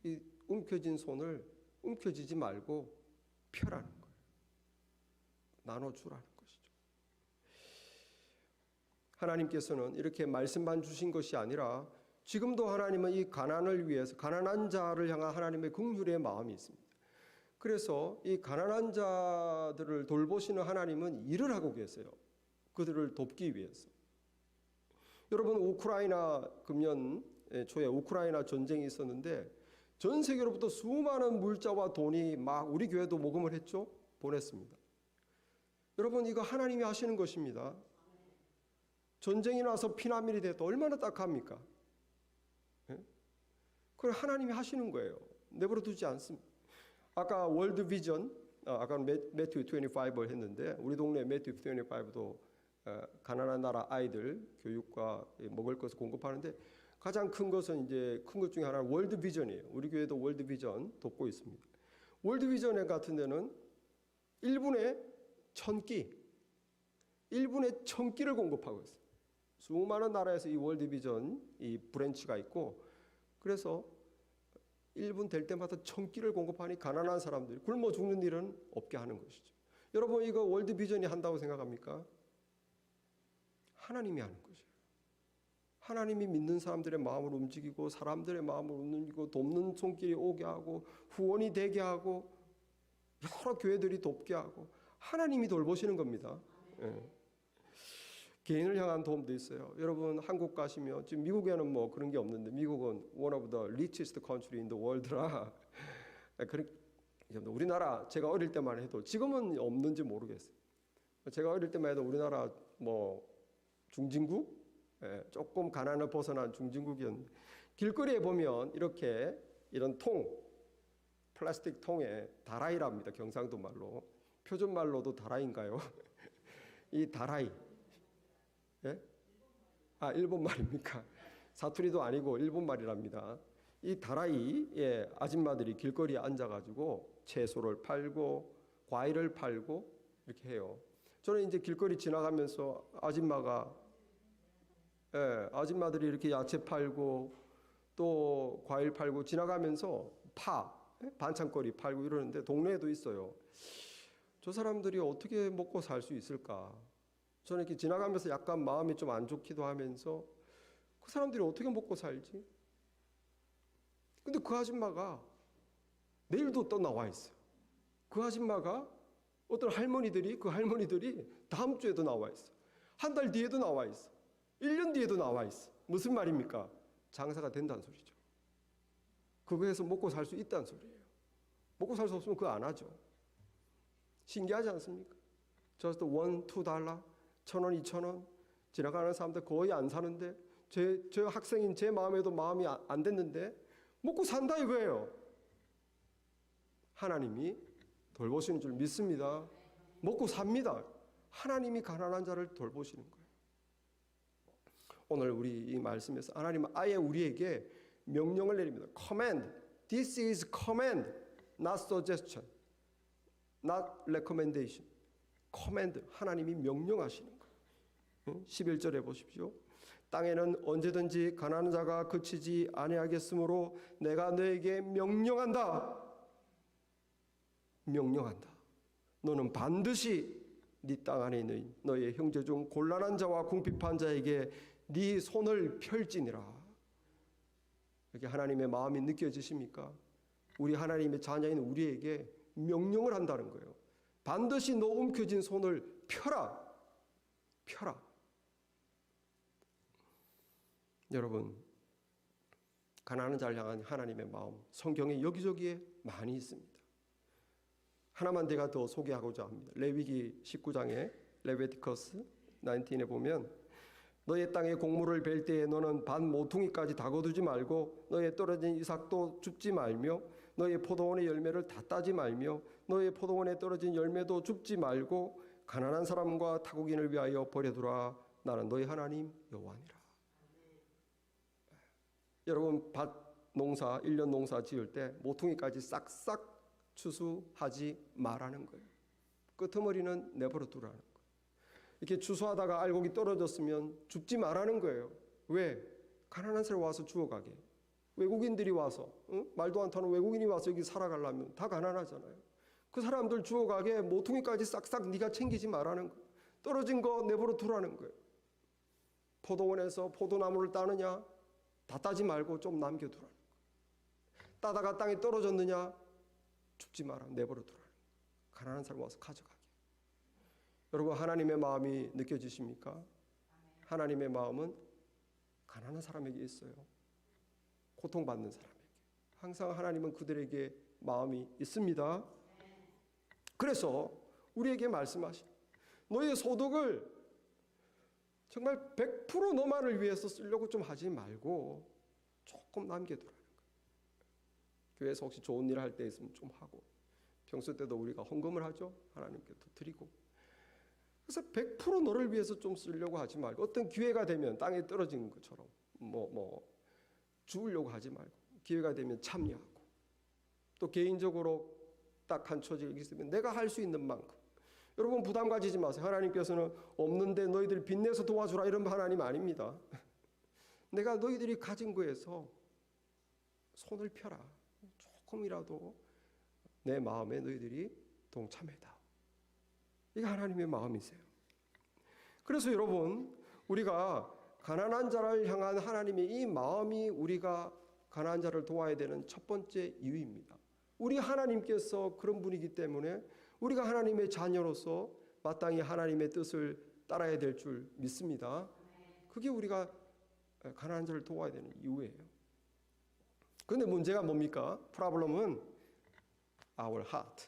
[SPEAKER 1] 이 움켜진 손을 움켜쥐지 말고 펴라는 거예요. 나눠주라는 것이죠. 하나님께서는 이렇게 말씀만 주신 것이 아니라 지금도 하나님은 이 가난을 위해서 가난한 자를 향한 하나님의 긍휼의 마음이 있습니다. 그래서 이 가난한 자들을 돌보시는 하나님은 일을 하고 계세요. 그들을 돕기 위해서. 여러분 우크라이나 금년 초에 우크라이나 전쟁이 있었는데 전 세계로부터 수많은 물자와 돈이 막 우리 교회도 모금을 했죠. 보냈습니다. 여러분 이거 하나님이 하시는 것입니다. 전쟁이 나서 피난민이 돼도 얼마나 딱합니까? 그걸 하나님이 하시는 거예요. 내버려 두지 않습니다. 아까 월드 비전, 아까 매튜 25를 했는데 우리 동네 매튜 25도 가난한 나라 아이들 교육과 먹을 것을 공급하는데 가장 큰 것은 이제 큰 것 중에 하나는 월드 비전이에요. 우리 교회도 월드 비전 돕고 있습니다. 월드 비전 같은 데는 1분에 1000끼, 1분에 1000끼를 공급하고 있어요. 수많은 나라에서 이 월드 비전 이 브랜치가 있고 그래서 1분 될 때마다 1000끼를 공급하니 가난한 사람들이 굶어 죽는 일은 없게 하는 것이죠. 여러분 이거 월드 비전이 한다고 생각합니까? 하나님이 하는 것이에요. 하나님이 믿는 사람들의 마음을 움직이고 사람들의 마음을 움직이고 돕는 손길이 오게 하고 후원이 되게 하고 여러 교회들이 돕게 하고 하나님이 돌보시는 겁니다. 개인을 향한 도움도 있어요. 여러분 한국 가시면 지금 미국에는 뭐 그런 게 없는데 미국은 one of the richest country in the world라 우리나라 제가 어릴 때만 해도 지금은 없는지 모르겠어요. 제가 어릴 때만 해도 우리나라 뭐 중진국, 조금 가난을 벗어난 중진국이었는데 길거리에 보면 이렇게 이런 플라스틱 통에 다라이랍니다. 경상도 말로. 표준 말로도 다라이인가요? 이 다라이. 예? 아, 일본 말입니까? 사투리도 아니고 일본 말이랍니다. 이 다라이에 아줌마들이 길거리에 앉아가지고 채소를 팔고 과일을 팔고 이렇게 해요. 저는 이제 길거리 지나가면서 아줌마들이 이렇게 야채 팔고 또 과일 팔고 지나가면서 반찬거리 팔고 이러는데 동네에도 있어요. 저 사람들이 어떻게 먹고 살 수 있을까? 저는 이렇게 지나가면서 약간 마음이 좀 안 좋기도 하면서 그 사람들이 어떻게 먹고 살지? 근데 그 아줌마가 내일도 또 나와 있어요. 그 아줌마가 어떤 할머니들이 다음 주에도 나와 있어. 한 달 뒤에도 나와 있어. 1년 뒤에도 나와 있어. 무슨 말입니까? 장사가 된다는 소리죠. 그거에서 먹고 살 수 있다는 소리예요. 먹고 살 수 없으면 그거 안 하죠. 신기하지 않습니까? just $1, $2, $1,000, $2,000 지나가는 사람들 거의 안 사는데 저 학생인 제 마음에도 마음이 안 됐는데 먹고 산다 이거예요. 하나님이 돌보시는 줄 믿습니다. 먹고 삽니다. 하나님이 가난한 자를 돌보시는 거예요. 오늘 우리 이 말씀에서 하나님은 아예 우리에게 명령을 내립니다. Command. This is command, not suggestion, not recommendation. command. 하나님이 명령하시는 거예요. 11절에 보십시오. 땅에는 언제든지 가난한 자가 그치지 아니하겠으므로 내가 너에게 명령한다. 명령한다. 너는 반드시 네 땅 안에 있는 너의 형제 중 곤란한 자와 궁핍한 자에게 네 손을 펼지니라. 이렇게 하나님의 마음이 느껴지십니까? 우리 하나님의 자녀인 우리에게 명령을 한다는 거예요. 반드시 너 움켜진 손을 펴라. 펴라. 여러분, 가난한 자를 향한 하나님의 마음, 성경에 여기저기에 많이 있습니다. 하나만 제가 더 소개하고자 합니다. 레위기 19장에 레베티커스 19에 보면 너의 땅에 곡물을 벨 때에 너는 반 모퉁이까지 다 거두지 말고 너의 떨어진 이삭도 줍지 말며 너의 포도원의 열매를 다 따지 말며 너의 포도원에 떨어진 열매도 줍지 말고 가난한 사람과 타국인을 위하여 버려두라. 나는 너의 하나님 여호와니라. 여러분 밭 농사 1년 농사 지을 때 모퉁이까지 싹싹 추수하지 말라는 거예요. 끄트머리는 내버려 두라는 거예요. 이렇게 추수하다가 알곡이 떨어졌으면 줍지 말라는 거예요. 왜? 가난한 사람이 와서 주워가게. 외국인들이 와서 말도 안 타는 외국인이 와서 여기 살아가려면 다 가난하잖아요. 그 사람들 주워가게 모퉁이까지 싹싹 네가 챙기지 말라는 거예요. 떨어진 거 내버려 두라는 거예요. 포도원에서 포도나무를 따느냐? 다 따지 말고 좀 남겨두라는 거예요. 따다가 땅에 떨어졌느냐? 줍지 마라. 내버려 두라는 거예요. 가난한 사람 와서 가져가게. 여러분 하나님의 마음이 느껴지십니까? 하나님의 마음은 가난한 사람에게 있어요. 고통받는 사람에게. 항상 하나님은 그들에게 마음이 있습니다. 그래서 우리에게 말씀하신 너의 소득을 정말 100% 너만을 위해서 쓰려고 좀 하지 말고 조금 남겨두라는 거예요. 교회에서 혹시 좋은 일 할 때 있으면 좀 하고 평소 때도 우리가 헌금을 하죠. 하나님께 또 드리고. 그래서 100% 너를 위해서 좀 쓰려고 하지 말고 어떤 기회가 되면 땅에 떨어진 것처럼 주우려고 하지 말고 기회가 되면 참여하고 또 개인적으로 딱 한 처지가 있으면 내가 할 수 있는 만큼 여러분 부담 가지지 마세요. 하나님께서는 없는데 너희들 빚내서 도와주라 이런 하나님 아닙니다. 내가 너희들이 가진 거에서 손을 펴라. 조금이라도 내 마음에 너희들이 동참해다. 이게 하나님의 마음이세요. 그래서 여러분 우리가 가난한 자를 향한 하나님의 이 마음이 우리가 가난한 자를 도와야 되는 첫 번째 이유입니다. 우리 하나님께서 그런 분이기 때문에 우리가 하나님의 자녀로서 마땅히 하나님의 뜻을 따라야 될 줄 믿습니다. 그게 우리가 가난한 자를 도와야 되는 이유예요. 그런데 문제가 뭡니까? 프로블럼은 our heart.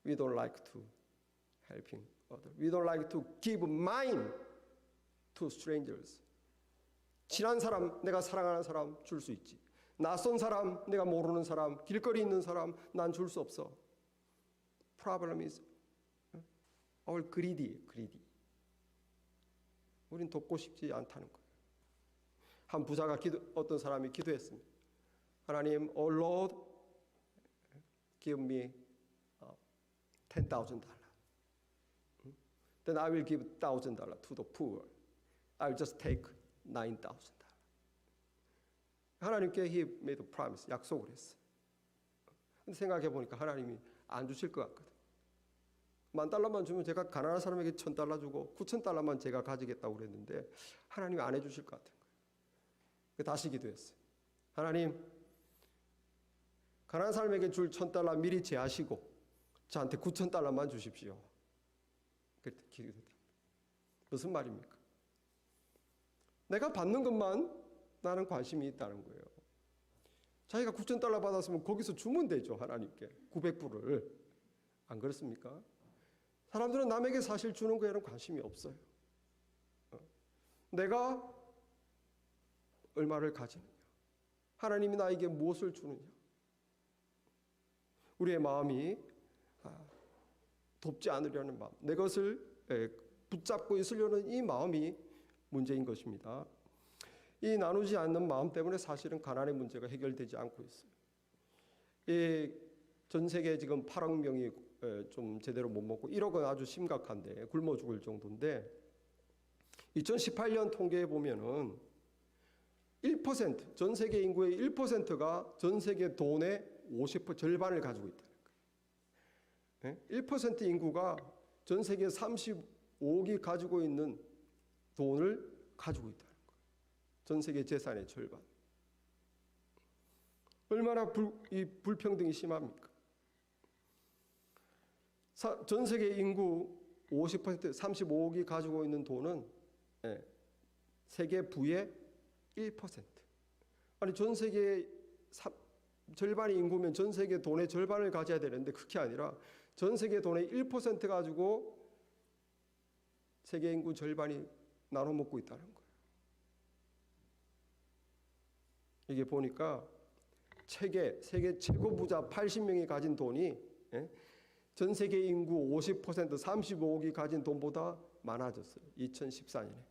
[SPEAKER 1] We don't like to helping We don't like to give mine to strangers. 친한 사람, 내가 사랑하는 사람 줄 수 있지. 낯선 사람, 내가 모르는 사람, 길거리 있는 사람 난 줄 수 없어. Problem is our greedy. 우린 돕고 싶지 않다는 거예요. 한 부자가 어떤 사람이 기도했습니다. 하나님, oh Lord, give me $10,000. Then I will give $1,000 to the poor. I'll just take $9,000. 하나님께 he made a promise, 약속을 했어요. 근데 생각해 보니까 하나님이 안 주실 것 같거든. $10,000만 주면 제가 가난한 사람에게 $1,000 주고 $9,000만 제가 가지겠다고 그랬는데 하나님이 안 해주실 것 같은 거예요. 다시 기도했어요. 하나님, 가난한 사람에게 줄 $1,000 미리 제하시고 저한테 $9,000만 주십시오. 그때 기도했다. 무슨 말입니까? 내가 받는 것만 나는 관심이 있다는 거예요. 자기가 $9,000 받았으면 거기서 주면 되죠. 하나님께 900불을. 안 그렇습니까? 사람들은 남에게 사실 주는 거에는 관심이 없어요. 내가 얼마를 가지느냐, 하나님이 나에게 무엇을 주느냐. 우리의 마음이 돕지 않으려는 마음, 내 것을 붙잡고 있으려는 이 마음이 문제인 것입니다. 이 나누지 않는 마음 때문에 사실은 가난의 문제가 해결되지 않고 있어요. 전 세계에 지금 8억 명이 좀 제대로 못 먹고 1억은 아주 심각한데 굶어 죽을 정도인데 2018년 통계에 보면은 1%, 전 세계 인구의 1%가 전 세계 돈의 50% 절반을 가지고 있다는 거예요. 1% 인구가 전 세계 35억이 가지고 있는 돈을 가지고 있다는 거예요. 전 세계 재산의 절반. 얼마나 이 불평등이 심합니까? 전 세계 인구 50%, 35억이 가지고 있는 돈은 세계 부의 1%. 아니 전 세계 절반이 인구면 전 세계 돈의 절반을 가져야 되는데 그게 아니라 전 세계 돈의 1% 가지고 세계 인구 절반이 나눠 먹고 있다는 거예요. 이게 보니까 세계 최고 부자 80명이 가진 돈이 전 세계 인구 50% 35억이 가진 돈보다 많아졌어요. 2014년에.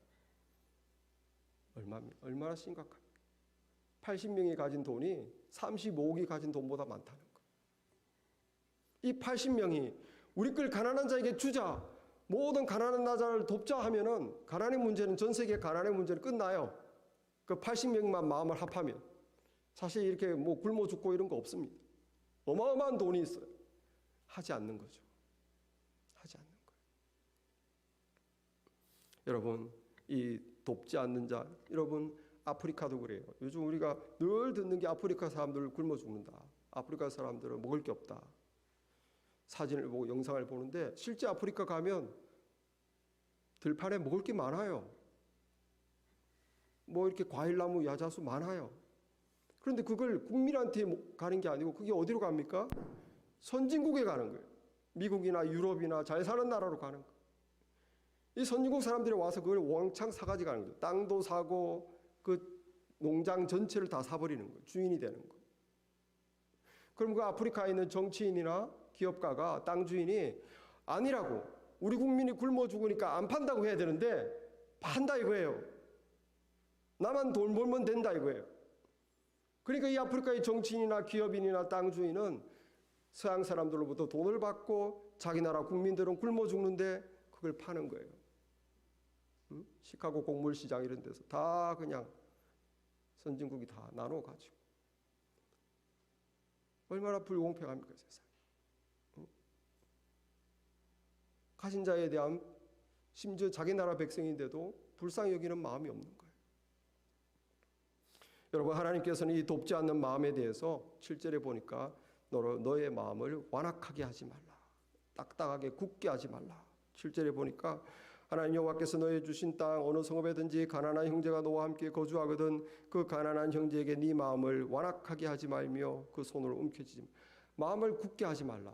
[SPEAKER 1] 얼마나 심각합니까? 80명이 가진 돈이 35억이 가진 돈보다 많다는 거예요. 이 80명이 우리 걸 가난한 자에게 주자, 모든 가난한 자를 돕자 하면은 가난의 문제는, 전 세계 가난의 문제는 끝나요. 그 80명만 마음을 합하면. 사실 이렇게 뭐 굶어 죽고 이런 거 없습니다. 어마어마한 돈이 있어요. 하지 않는 거죠. 하지 않는 거예요. 여러분, 이 돕지 않는 자, 여러분 아프리카도 그래요. 요즘 우리가 늘 듣는 게 아프리카 사람들 굶어 죽는다. 아프리카 사람들은 먹을 게 없다. 사진을 보고 영상을 보는데 실제 아프리카 가면 들판에 먹을 게 많아요. 뭐 이렇게 과일나무, 야자수 많아요. 그런데 그걸 국민한테 가는 게 아니고 그게 어디로 갑니까? 선진국에 가는 거예요. 미국이나 유럽이나 잘 사는 나라로 가는 거예요. 이 선진국 사람들이 와서 그걸 왕창 사가지 가는 거예요. 땅도 사고 그 농장 전체를 다 사버리는 거예요. 주인이 되는 거예요. 그럼 그 아프리카에 있는 정치인이나 기업가가 땅 주인이 아니라고, 우리 국민이 굶어 죽으니까 안 판다고 해야 되는데 판다 이거예요. 나만 돈 벌면 된다 이거예요. 그러니까 이 아프리카의 정치인이나 기업인이나 땅 주인은 서양 사람들로부터 돈을 받고 자기 나라 국민들은 굶어 죽는데 그걸 파는 거예요. 시카고 곡물시장 이런 데서 다 그냥 선진국이 다 나눠 가지고. 얼마나 불공평합니까, 세상에. 가진 자에 대한, 심지어 자기 나라 백성인데도 불쌍히 여기는 마음이 없는 거예요. 여러분, 하나님께서는 이 돕지 않는 마음에 대해서 7절에 보니까 너의 마음을 완악하게 하지 말라, 딱딱하게 굳게 하지 말라. 7절에 보니까 하나님 여호와께서 너의 주신 땅 어느 성읍에든지 가난한 형제가 너와 함께 거주하거든 그 가난한 형제에게 네 마음을 완악하게 하지 말며 그 손을 움켜쥐지 마음을 굳게 하지 말라.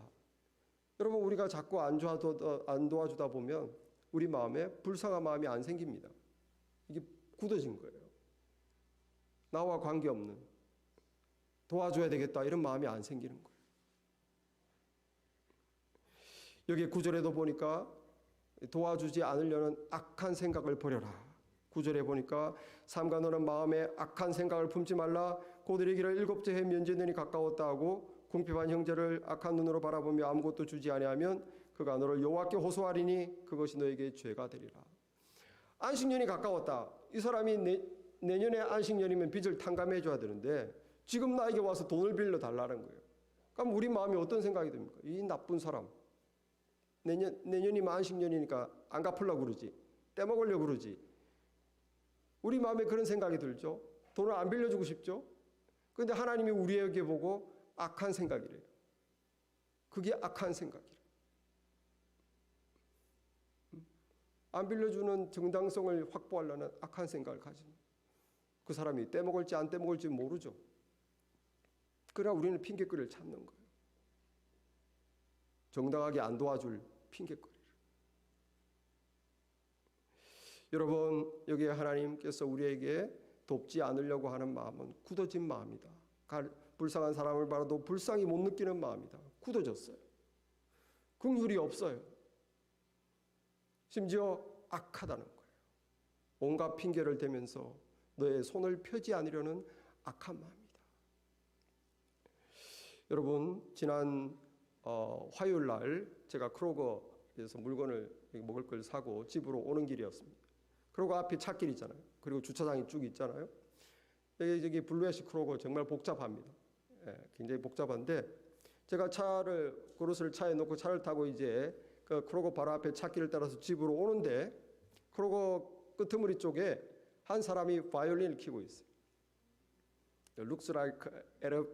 [SPEAKER 1] 여러분 우리가 자꾸 안 도와주다 보면 우리 마음에 불쌍한 마음이 안 생깁니다. 이게 굳어진 거예요. 나와 관계없는 도와줘야 되겠다 이런 마음이 안 생기는 거예요. 여기 9절에도 보니까 도와주지 않으려는 악한 생각을 버려라. 9절에 보니까 삼가 너는 마음에 악한 생각을 품지 말라. 곧 이르기를 7째 해 면제년이 가까웠다 하고 궁핍한 형제를 악한 눈으로 바라보며 아무것도 주지 아니하면 그가 너를 여호와께 호소하리니 그것이 너에게 죄가 되리라. 안식년이 가까웠다. 이 사람이 내년에 안식년이면 빚을 탕감해 줘야 되는데 지금 나에게 와서 돈을 빌려 달라는 거예요. 그럼 우리 마음에 어떤 생각이 듭니까? 이 나쁜 사람. 내년이면 안식년이니까 안 갚으려고 그러지. 떼먹으려고 그러지. 우리 마음에 그런 생각이 들죠. 돈을 안 빌려주고 싶죠. 그런데 하나님이 우리에게 보고 악한 생각이래요. 그게 악한 생각이래요. 안 빌려주는 정당성을 확보하려는 악한 생각을 가진 그 사람이 떼먹을지 안 떼먹을지 모르죠. 그러나 우리는 핑계거리를 찾는 거예요. 정당하게 안 도와줄 핑계거리를. 여러분 여기에 하나님께서 우리에게 돕지 않으려고 하는 마음은 굳어진 마음이다. 불쌍한 사람을 바라도 불쌍히 못 느끼는 마음이다. 굳어졌어요. 긍휼이 없어요. 심지어 악하다는 거예요. 온갖 핑계를 대면서 너의 손을 펴지 않으려는 악한 마음이다. 여러분 지난 화요일 날 제가 크로거에서 물건을 먹을 걸 사고 집으로 오는 길이었습니다. 그리고 앞에 찻길 있잖아요. 그리고 주차장이 쭉 있잖아요. 여기 블루애쉬 크로거 정말 복잡합니다. 굉장히 복잡한데 제가 그릇을 차에 놓고 차를 타고 이제 그 크로거 바로 앞에 찻길을 따라서 집으로 오는데 크로거 끄트머리 쪽에 한 사람이 바이올린을 키고 있어요. Looks like Arab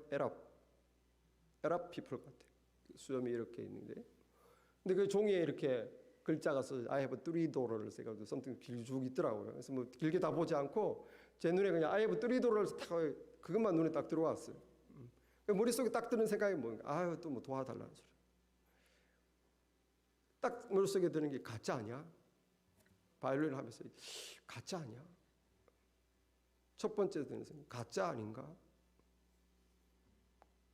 [SPEAKER 1] people 같아요. 수염이 이렇게 있는데, 근데 그 종이에 이렇게 글자가 써 I have three daughters 해가지고 something 길쭉 있더라고요. 그래서 뭐 길게 다 보지 않고 제 눈에 그냥 I have three daughters 딱 그것만 눈에 딱 들어왔어요. 머릿속에 딱 드는 생각이 뭔가 아유 또 뭐 도와달라는 소리. 딱 머릿속에 드는 게 가짜 아니야? 바이올린을 하면서 가짜 아니야? 첫 번째 드는 생각 가짜 아닌가?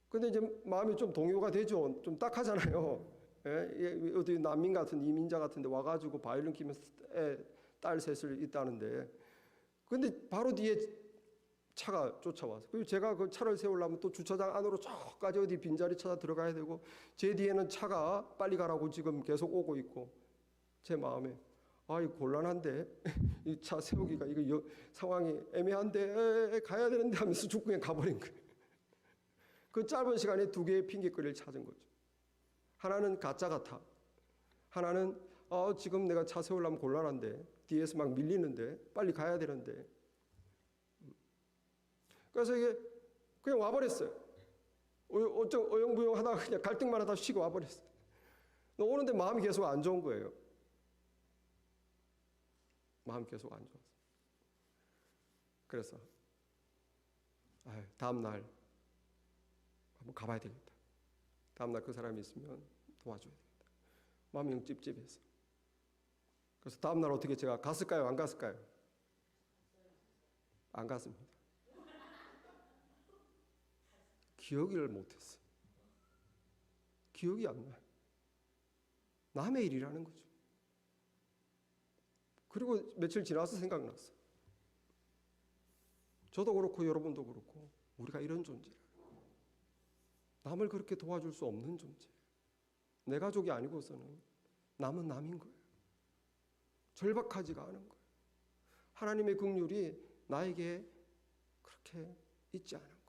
[SPEAKER 1] 근데 이제 마음이 좀 동요가 되죠. 좀 딱하잖아요. 예? 어디 난민 같은 이민자 같은데 와가지고 바이올린 키면서 딸 셋을 있다는데, 근데 바로 뒤에 차가 쫓아와서, 그리고 제가 그 차를 세우려면 또 주차장 안으로 저까지 어디 빈자리 찾아 들어가야 되고, 제 뒤에는 차가 빨리 가라고 지금 계속 오고 있고, 제 마음에 이 곤란한데 이 차 세우기가 이거 상황이 애매한데 가야 되는데 하면서 쭉 그냥 가버린 거예요. 그 짧은 시간에 두 개의 핑계거리를 찾은 거죠. 하나는 가짜 같아. 하나는 지금 내가 차 세우려면 곤란한데 뒤에서 막 밀리는데 빨리 가야 되는데. 그래서 이게 그냥 와버렸어요. 어영부영 하다가 그냥 갈등만 하다 쉬고 와버렸어요. 오는데 마음이 계속 안 좋은 거예요. 마음이 계속 안 좋았어요. 그래서 다음 날 한번 가봐야 되겠다. 다음날 그 사람이 있으면 도와줘야 되겠다. 마음이 영 찝찝해서. 그래서 다음날 어떻게 제가 갔을까요? 안 갔을까요? 안 갔습니다. 기억을 못했어. 기억이 안 나요. 남의 일이라는 거죠. 그리고 며칠 지나서 생각났어. 저도 그렇고 여러분도 그렇고 우리가 이런 존재라. 남을 그렇게 도와줄 수 없는 존재. 내 가족이 아니고서는 남은 남인 거예요. 절박하지가 않은 거예요. 하나님의 긍휼이 나에게 그렇게 있지 않은 거죠.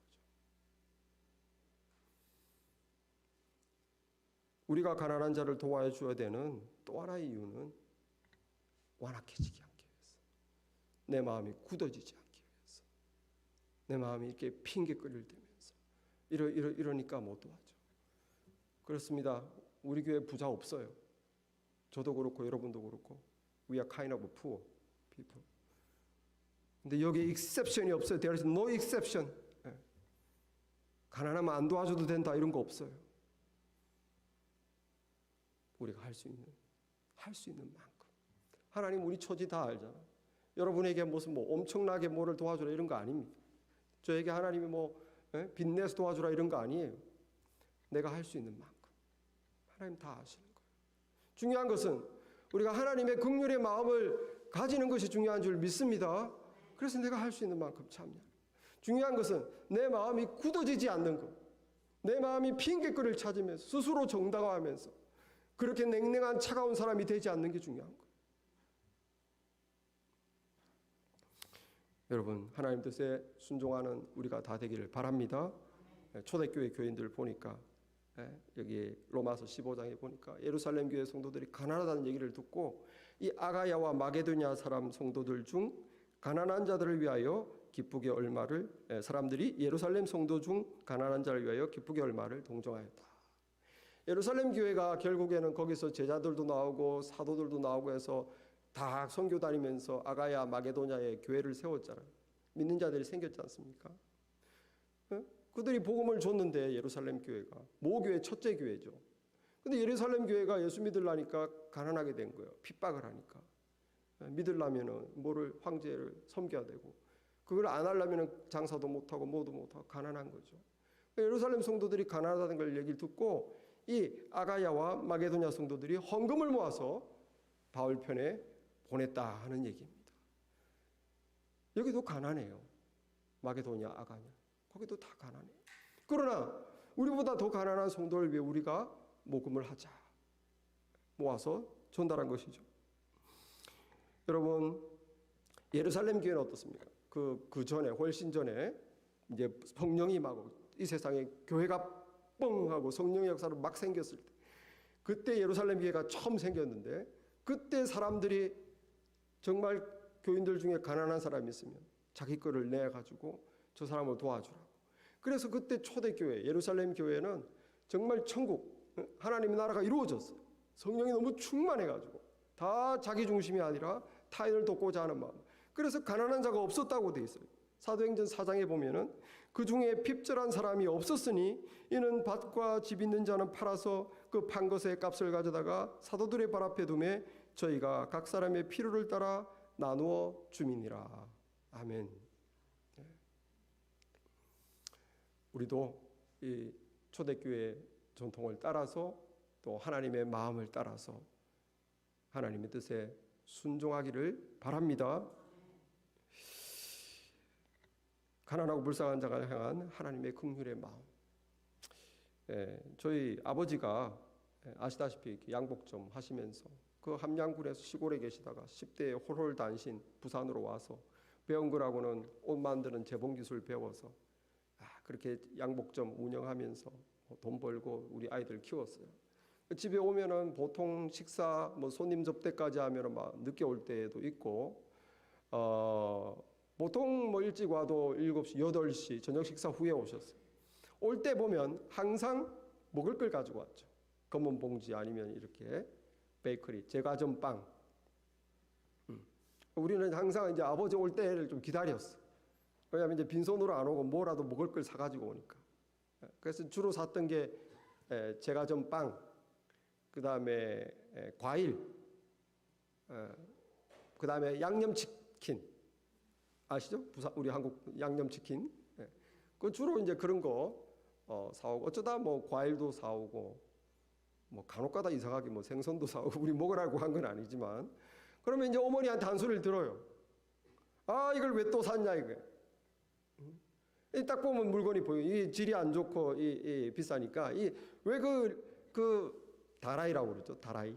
[SPEAKER 1] 우리가 가난한 자를 도와줘야 되는 또 하나의 이유는 완악해지지 않기 위해서. 내 마음이 굳어지지 않기 위해서. 내 마음이 이렇게 핑계거리를 대면서 이러니까 못 도와줘. 그렇습니다. 우리 교회 부자 없어요. 저도 그렇고 여러분도 그렇고 We are kind of poor people. 근데 여기에 exception이 없어요. There is no exception. 가난하면 안 도와줘도 된다 이런 거 없어요. 우리가 할 수 있는 만큼. 하나님 우리 처지 다 알잖아. 여러분에게 무슨 뭐 엄청나게 뭐를 도와주라 이런 거 아닙니다. 저에게 하나님이 뭐 빚내서 도와주라 이런 거 아니에요. 내가 할 수 있는 만큼. 하나님 다 아시는 거예요. 중요한 것은 우리가 하나님의 긍휼의 마음을 가지는 것이 중요한 줄 믿습니다. 그래서 내가 할 수 있는 만큼 참여. 중요한 것은 내 마음이 굳어지지 않는 것. 내 마음이 핑계거리를 찾으면서 스스로 정당화하면서 그렇게 냉랭한 차가운 사람이 되지 않는 게 중요한 거예요. 여러분 하나님 뜻에 순종하는 우리가 다 되기를 바랍니다. 초대교회 교인들 보니까 여기 로마서 15장에 보니까 예루살렘 교회 성도들이 가난하다는 얘기를 듣고 이 아가야와 마게도냐 사람 성도들 중 가난한 자들을 위하여 기쁘게 얼마를 사람들이 예루살렘 성도 중 가난한 자를 위하여 기쁘게 얼마를 동정하였다. 예루살렘 교회가 결국에는 거기서 제자들도 나오고 사도들도 나오고 해서 다 선교 다니면서 아가야 마게도냐에 교회를 세웠잖아요. 믿는 자들이 생겼지 않습니까? 그들이 복음을 줬는데 예루살렘 교회가 모교회 첫째 교회죠. 근데 예루살렘 교회가 예수 믿으려니까 가난하게 된 거예요. 핍박을 하니까. 믿으려면은 뭐를 황제를 섬겨야 되고 그걸 안 하려면은 장사도 못 하고 뭐도 못 하고 가난한 거죠. 예루살렘 성도들이 가난하다는 걸 얘기를 듣고 이 아가야와 마게도냐 성도들이 헌금을 모아서 바울 편에 보냈다 하는 얘기입니다. 여기도 가난해요. 마게도냐, 아가냐. 거기도 다 가난해요. 그러나 우리보다 더 가난한 성도를 위해 우리가 모금을 하자. 모아서 전달한 것이죠. 여러분, 예루살렘 교회는 어떻습니까? 그 전에, 훨씬 전에 이제 성령이 임하고 이 세상에 교회가 뻥 하고 성령의 역사로 막 생겼을 때 그때 예루살렘 교회가 처음 생겼는데 그때 사람들이 정말 교인들 중에 가난한 사람이 있으면 자기 거를 내가지고 저 사람을 도와주라고. 그래서 그때 초대교회 예루살렘 교회는 정말 천국 하나님의 나라가 이루어졌어요. 성령이 너무 충만해가지고 다 자기 중심이 아니라 타인을 돕고자 하는 마음. 그래서 가난한 자가 없었다고 돼 있어요. 사도행전 4장에 보면은 그 중에 핍절한 사람이 없었으니 이는 밭과 집 있는 자는 팔아서 그 판 것의 값을 가져다가 사도들의 발 앞에 두매 저희가 각 사람의 필요를 따라 나누어 주민이라. 아멘. 우리도 이 초대교회 전통을 따라서 또 하나님의 마음을 따라서 하나님의 뜻에 순종하기를 바랍니다. 가난하고 불쌍한 자가 향한 하나님의 긍휼의 마음. 저희 아버지가 아시다시피 양복점 하시면서 그 함양군에서 시골에 계시다가 10대에 홀홀 단신 부산으로 와서 배운 거라고는 옷 만드는 재봉 기술 배워서 그렇게 양복점 운영하면서 돈 벌고 우리 아이들 키웠어요. 집에 오면은 보통 식사 뭐 손님 접대까지 하면은 막 늦게 올 때도 있고 보통 뭐 일찍 와도 7시, 8시 저녁 식사 후에 오셨어요. 올 때 보면 항상 먹을 걸 가지고 왔죠. 검은 봉지 아니면 이렇게 베이커리, 제과점 빵. 우리는 항상 이제 아버지 올 때를 좀 기다렸어. 왜냐하면 이제 빈손으로 안 오고 뭐라도 먹을 걸 사가지고 오니까. 그래서 주로 샀던 게 제과점 빵, 그 다음에 과일, 그 다음에 양념치킨. 아시죠? 우리 한국 양념치킨. 그 주로 이제 그런 거 사오고 어쩌다 뭐 과일도 사오고 뭐 간혹가다 이상하게 뭐 생선도 사오고 우리 먹으라고 한 건 아니지만 그러면 이제 어머니한테 한 소리를 들어요. 아 이걸 왜 또 샀냐 이거. 딱 보면 물건이 보여. 이 질이 안 좋고 이 비싸니까 이 왜 그 다라이라고 그러죠. 다라이.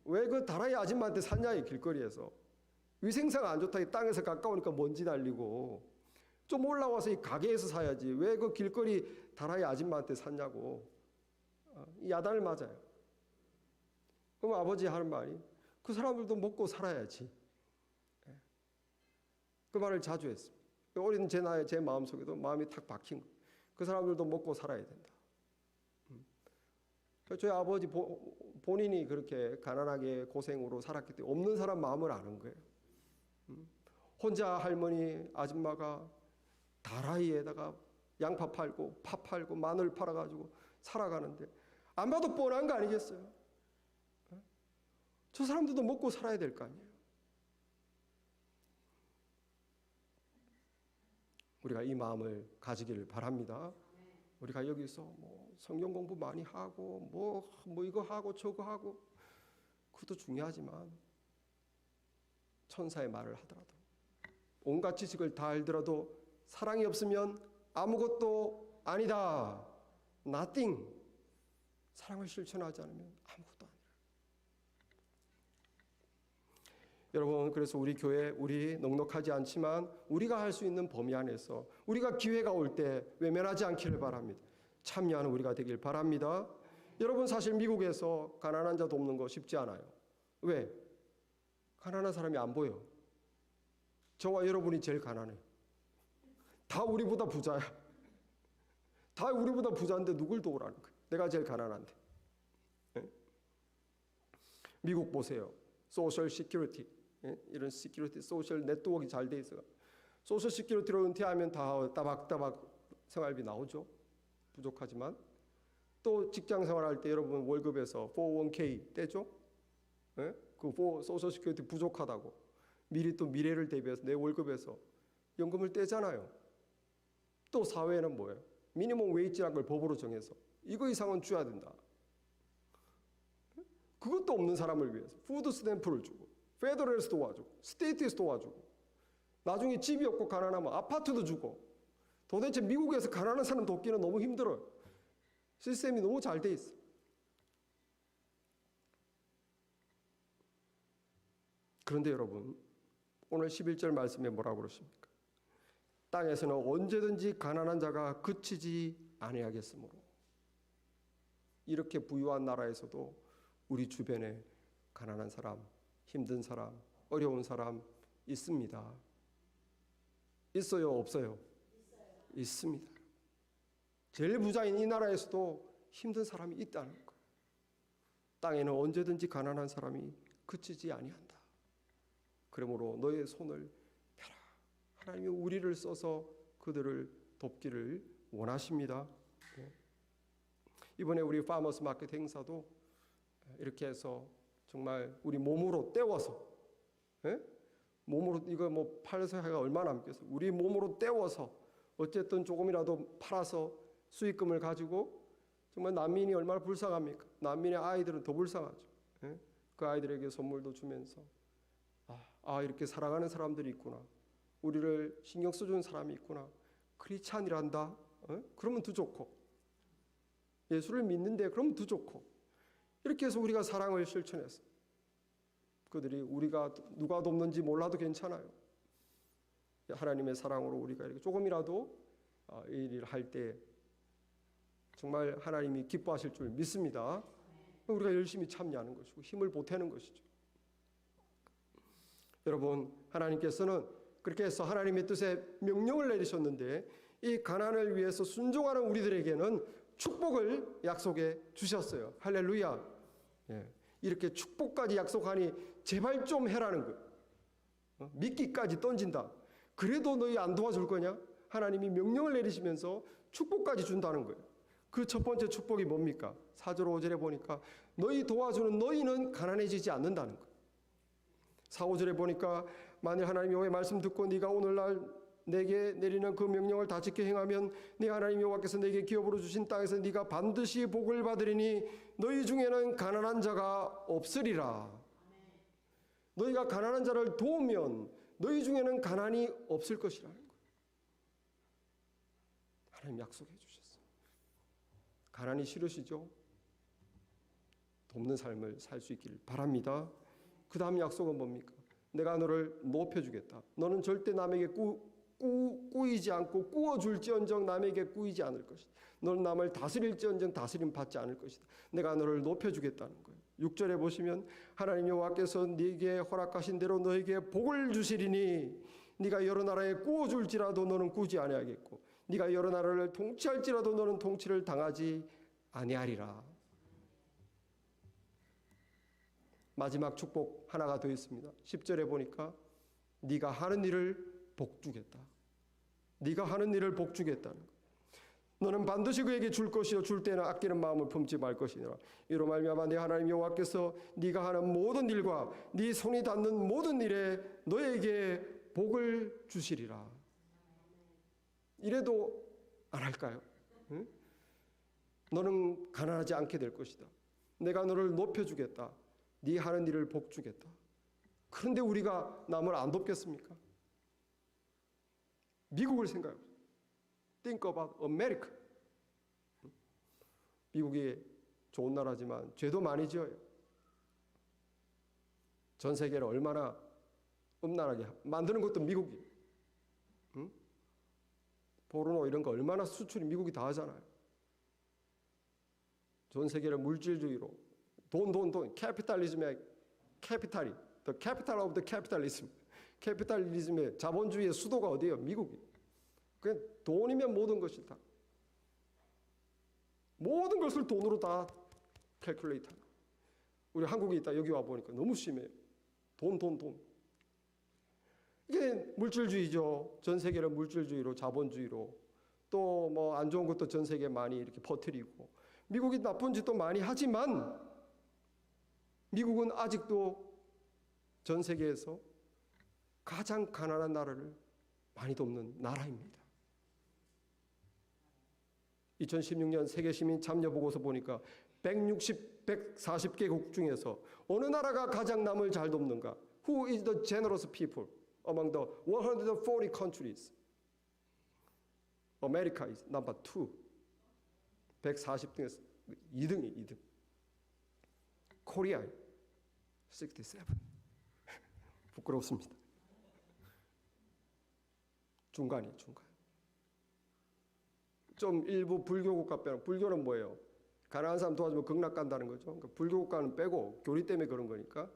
[SPEAKER 1] 왜 그 다라이 아줌마한테 샀냐 이 길거리에서. 위생상 안 좋다. 이 땅에서 가까우니까 먼지 날리고 좀 올라와서 이 가게에서 사야지. 왜 그 길거리 다라이 아줌마한테 샀냐고. 야단을 맞아요. 그럼 아버지 하는 말이 그 사람들도 먹고 살아야지. 그 말을 자주 했습니다. 어린 제 마음속에도 마음이 탁 박힌 거예요. 그 사람들도 먹고 살아야 된다. 저희 아버지 본인이 그렇게 가난하게 고생으로 살았기 때문에 없는 사람 마음을 아는 거예요. 혼자 할머니 아줌마가 다라이에다가 양파 팔고 파 팔고 마늘 팔아가지고 살아가는데 안 봐도 뻔한 거 아니겠어요? 저 사람들도 먹고 살아야 될 거 아니에요. 우리가 이 마음을 가지기를 바랍니다. 우리가 여기서 뭐 성경 공부 많이 하고 뭐 이거 하고 저거 하고 그것도 중요하지만 천사의 말을 하더라도 온갖 지식을 다 알더라도 사랑이 없으면 아무것도 아니다. Nothing. 사랑을 실천하지 않으면 아무것도 아니라. 여러분, 그래서 우리 교회, 우리 넉넉하지 않지만 우리가 할 수 있는 범위 안에서 우리가 기회가 올 때 외면하지 않기를 바랍니다. 참여하는 우리가 되길 바랍니다. 여러분, 사실 미국에서 가난한 자 돕는 거 쉽지 않아요. 왜? 가난한 사람이 안 보여. 저와 여러분이 제일 가난해. 다 우리보다 부자야. 다 우리보다 부자인데 누굴 도우라는 거야. 내가 제일 가난한데. 예? 미국 보세요. 소셜 시큐리티. 이런 시큐리티, 소셜 네트워크가 잘 돼 있어요. 소셜 시큐리티로 은퇴하면 다 따박따박 생활비 나오죠. 부족하지만 또 직장 생활할 때 여러분 월급에서 401k 떼죠. 예? 그 소셜 시큐리티 부족하다고 미리 또 미래를 대비해서 내 월급에서 연금을 떼잖아요. 또 사회는 뭐예요? 미니멈 웨이지라는 걸 법으로 정해서 이거 이상은 줘야 된다. 그것도 없는 사람을 위해서 푸드 스탬프를 주고 페더럴에서 도와주고 스테이트에서 도와주고 나중에 집이 없고 가난하면 아파트도 주고 도대체 미국에서 가난한 사람 돕기는 너무 힘들어요. 시스템이 너무 잘 돼 있어. 그런데 여러분 오늘 11절 말씀에 뭐라고 그러십니까? 땅에서는 언제든지 가난한 자가 그치지 아니하겠으므로. 이렇게 부유한 나라에서도 우리 주변에 가난한 사람, 힘든 사람, 어려운 사람 있습니다. 있어요, 없어요? 있습니다. 제일 부자인 이 나라에서도 힘든 사람이 있다는 거예요. 땅에는 언제든지 가난한 사람이 그치지 아니한다. 그러므로 너의 손을 펴라. 하나님이 우리를 써서 그들을 돕기를 원하십니다. 이번에 우리 파머스 마켓 행사도 이렇게 해서 정말 우리 몸으로 때워서, 몸으로 이거 뭐 팔아서 해가 얼마나 남겠어? 우리 몸으로 때워서 어쨌든 조금이라도 팔아서 수익금을 가지고 정말 난민이 얼마나 불쌍합니까? 난민의 아이들은 더 불쌍하죠. 그 아이들에게 선물도 주면서 이렇게 사랑하는 사람들이 있구나. 우리를 신경 써주는 사람이 있구나. 크리스찬이란다. 그러면 더 좋고 예수를 믿는데 그러면 더 좋고 이렇게 해서 우리가 사랑을 실천했어. 그들이 우리가 누가 돕는지 몰라도 괜찮아요. 하나님의 사랑으로 우리가 이렇게 조금이라도 이 일을 할 때 정말 하나님이 기뻐하실 줄 믿습니다. 우리가 열심히 참여하는 것이고 힘을 보태는 것이죠. 여러분, 하나님께서는 그렇게 해서 하나님의 뜻에 명령을 내리셨는데 이 가난을 위해서 순종하는 우리들에게는 축복을 약속해 주셨어요. 할렐루야. 이렇게 축복까지 약속하니 제발 좀 해라는 거예요. 미끼까지 던진다. 그래도 너희 안 도와줄 거냐? 하나님이 명령을 내리시면서 축복까지 준다는 거예요. 그 첫 번째 축복이 뭡니까? 4절 5절에 보니까 너희 도와주는 너희는 가난해지지 않는다는 거예요. 4, 5절에 보니까 만일 하나님 여호와의 말씀 듣고 네가 오늘날 내게 내리는 그 명령을 다 지켜 행하면 네 하나님 여호와께서 내게 기업으로 주신 땅에서 네가 반드시 복을 받으리니 너희 중에는 가난한 자가 없으리라. 너희가 가난한 자를 도우면 너희 중에는 가난이 없을 것이라는 거예요. 하나님 약속해 주셨어요. 가난이 싫으시죠? 돕는 삶을 살 수 있기를 바랍니다. 그 다음 약속은 뭡니까? 내가 너를 높여주겠다. 너는 절대 남에게 꾸이지 않고 꾸어줄지언정 남에게 꾸이지 않을 것이다. 너는 남을 다스릴지언정 다스림 받지 않을 것이다. 내가 너를 높여주겠다는 거예요. 6절에 보시면 하나님 여호와께서 네게 허락하신 대로 너에게 복을 주시리니 네가 여러 나라에 꾸어줄지라도 너는 꾸지 아니하겠고 네가 여러 나라를 통치할지라도 너는 통치를 당하지 아니하리라. 마지막 축복 하나가 더 있습니다. 10절에 보니까 네가 하는 일을 복주겠다. 네가 하는 일을 복주겠다는 거예요. 너는 반드시 그에게 줄 것이요 줄 때는 아끼는 마음을 품지 말 것이니라. 이로 말미암아 네 하나님 여호와께서 네가 하는 모든 일과 네 손이 닿는 모든 일에 너에게 복을 주시리라. 이래도 안 할까요? 응? 너는 가난하지 않게 될 것이다. 내가 너를 높여주겠다. 네 하는 일을 복주겠다. 그런데 우리가 남을 안 돕겠습니까? 미국을 생각해보세요. Think about America. 미국이 좋은 나라지만 죄도 많이 지어요. 전 세계를 얼마나 음란하게 만드는 것도 미국이. 응? 포르노 이런 거 얼마나 수출이 미국이 다 하잖아요. 전 세계를 물질주의로 돈 캐피탈리즘의 캐피탈이 the capital of the capitalism. 캐피탈리즘의 자본주의의 수도가 어디예요? 미국이. 그냥 돈이면 모든 것이다. 모든 것을 돈으로 다 캘큘레이트 하는. 우리 한국에 있다 여기 와 보니까 너무 심해요. 돈. 이게 물질주의죠. 전 세계를 물질주의로 자본주의로 또 뭐 안 좋은 것도 전 세계에 많이 이렇게 퍼뜨리고 미국이 나쁜 짓도 많이 하지만 미국은 아직도 전 세계에서 가장 가난한 나라를 많이 돕는 나라입니다. 2016년 세계시민 참여보고서 보니까 140개국 중에서 어느 나라가 가장 남을 잘 돕는가? Who is the generous people among the 140 countries? America is number 2. 140등에서 2등이 2등. 코리아 67. 부끄럽습니다. 중간이에요, 중간. 좀 일부 불교 국가 빼고 불교는 뭐예요? 가난한 사람 도와주면 극락 간다는 거죠. 그러니까 불교 국가는 빼고 교리 때문에 그런 거니까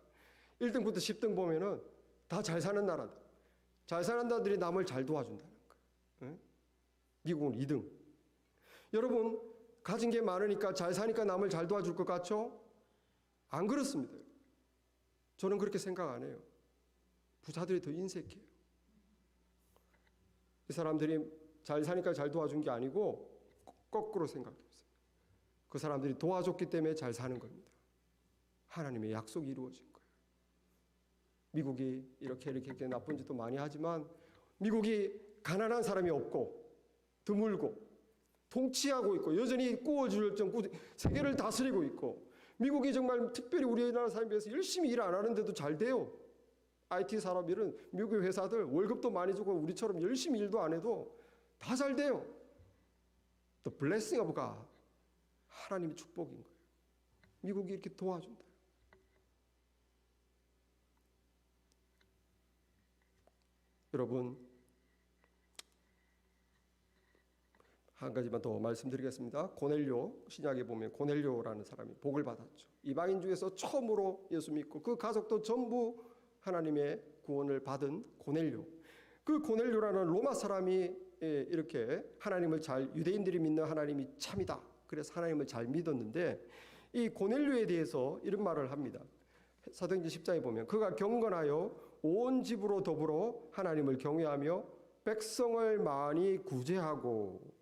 [SPEAKER 1] 1등부터 10등 보면은 다 잘 사는 나라들. 잘 사는 나라들이 남을 잘 도와준다는 거예요. 예? 미국은 2등. 여러분 가진 게 많으니까 잘 사니까 남을 잘 도와줄 것 같죠? 안 그렇습니다. 저는 그렇게 생각 안 해요. 부자들이 더 인색해요. 이 사람들이 잘 사니까 잘 도와준 게 아니고 거꾸로 생각해보세요. 그 사람들이 도와줬기 때문에 잘 사는 겁니다. 하나님의 약속이 이루어진 거예요. 미국이 이렇게 나쁜 짓도 많이 하지만 미국이 가난한 사람이 없고 드물고 통치하고 있고 여전히 구워줄 정도 세계를 다스리고 있고 미국이 정말 특별히 우리나라 사람에 비해서 열심히 일 안 하는데도 잘 돼요. IT 산업 일은 미국 회사들 월급도 많이 주고 우리처럼 열심히 일도 안 해도 다 잘 돼요. The blessing of God. 하나님의 축복인 거예요. 미국이 이렇게 도와준다. 여러분 한 가지만 더 말씀드리겠습니다. 고넬료 신약에 보면 고넬료라는 사람이 복을 받았죠. 이방인 중에서 처음으로 예수 믿고 그 가족도 전부 하나님의 구원을 받은 고넬료. 그 고넬료라는 로마 사람이 이렇게 하나님을 유대인들이 믿는 하나님이 참이다. 그래서 하나님을 잘 믿었는데 이 고넬료에 대해서 이런 말을 합니다. 사도행전 10장에 보면 그가 경건하여 온 집으로 더불어 하나님을 경외하며 백성을 많이 구제하고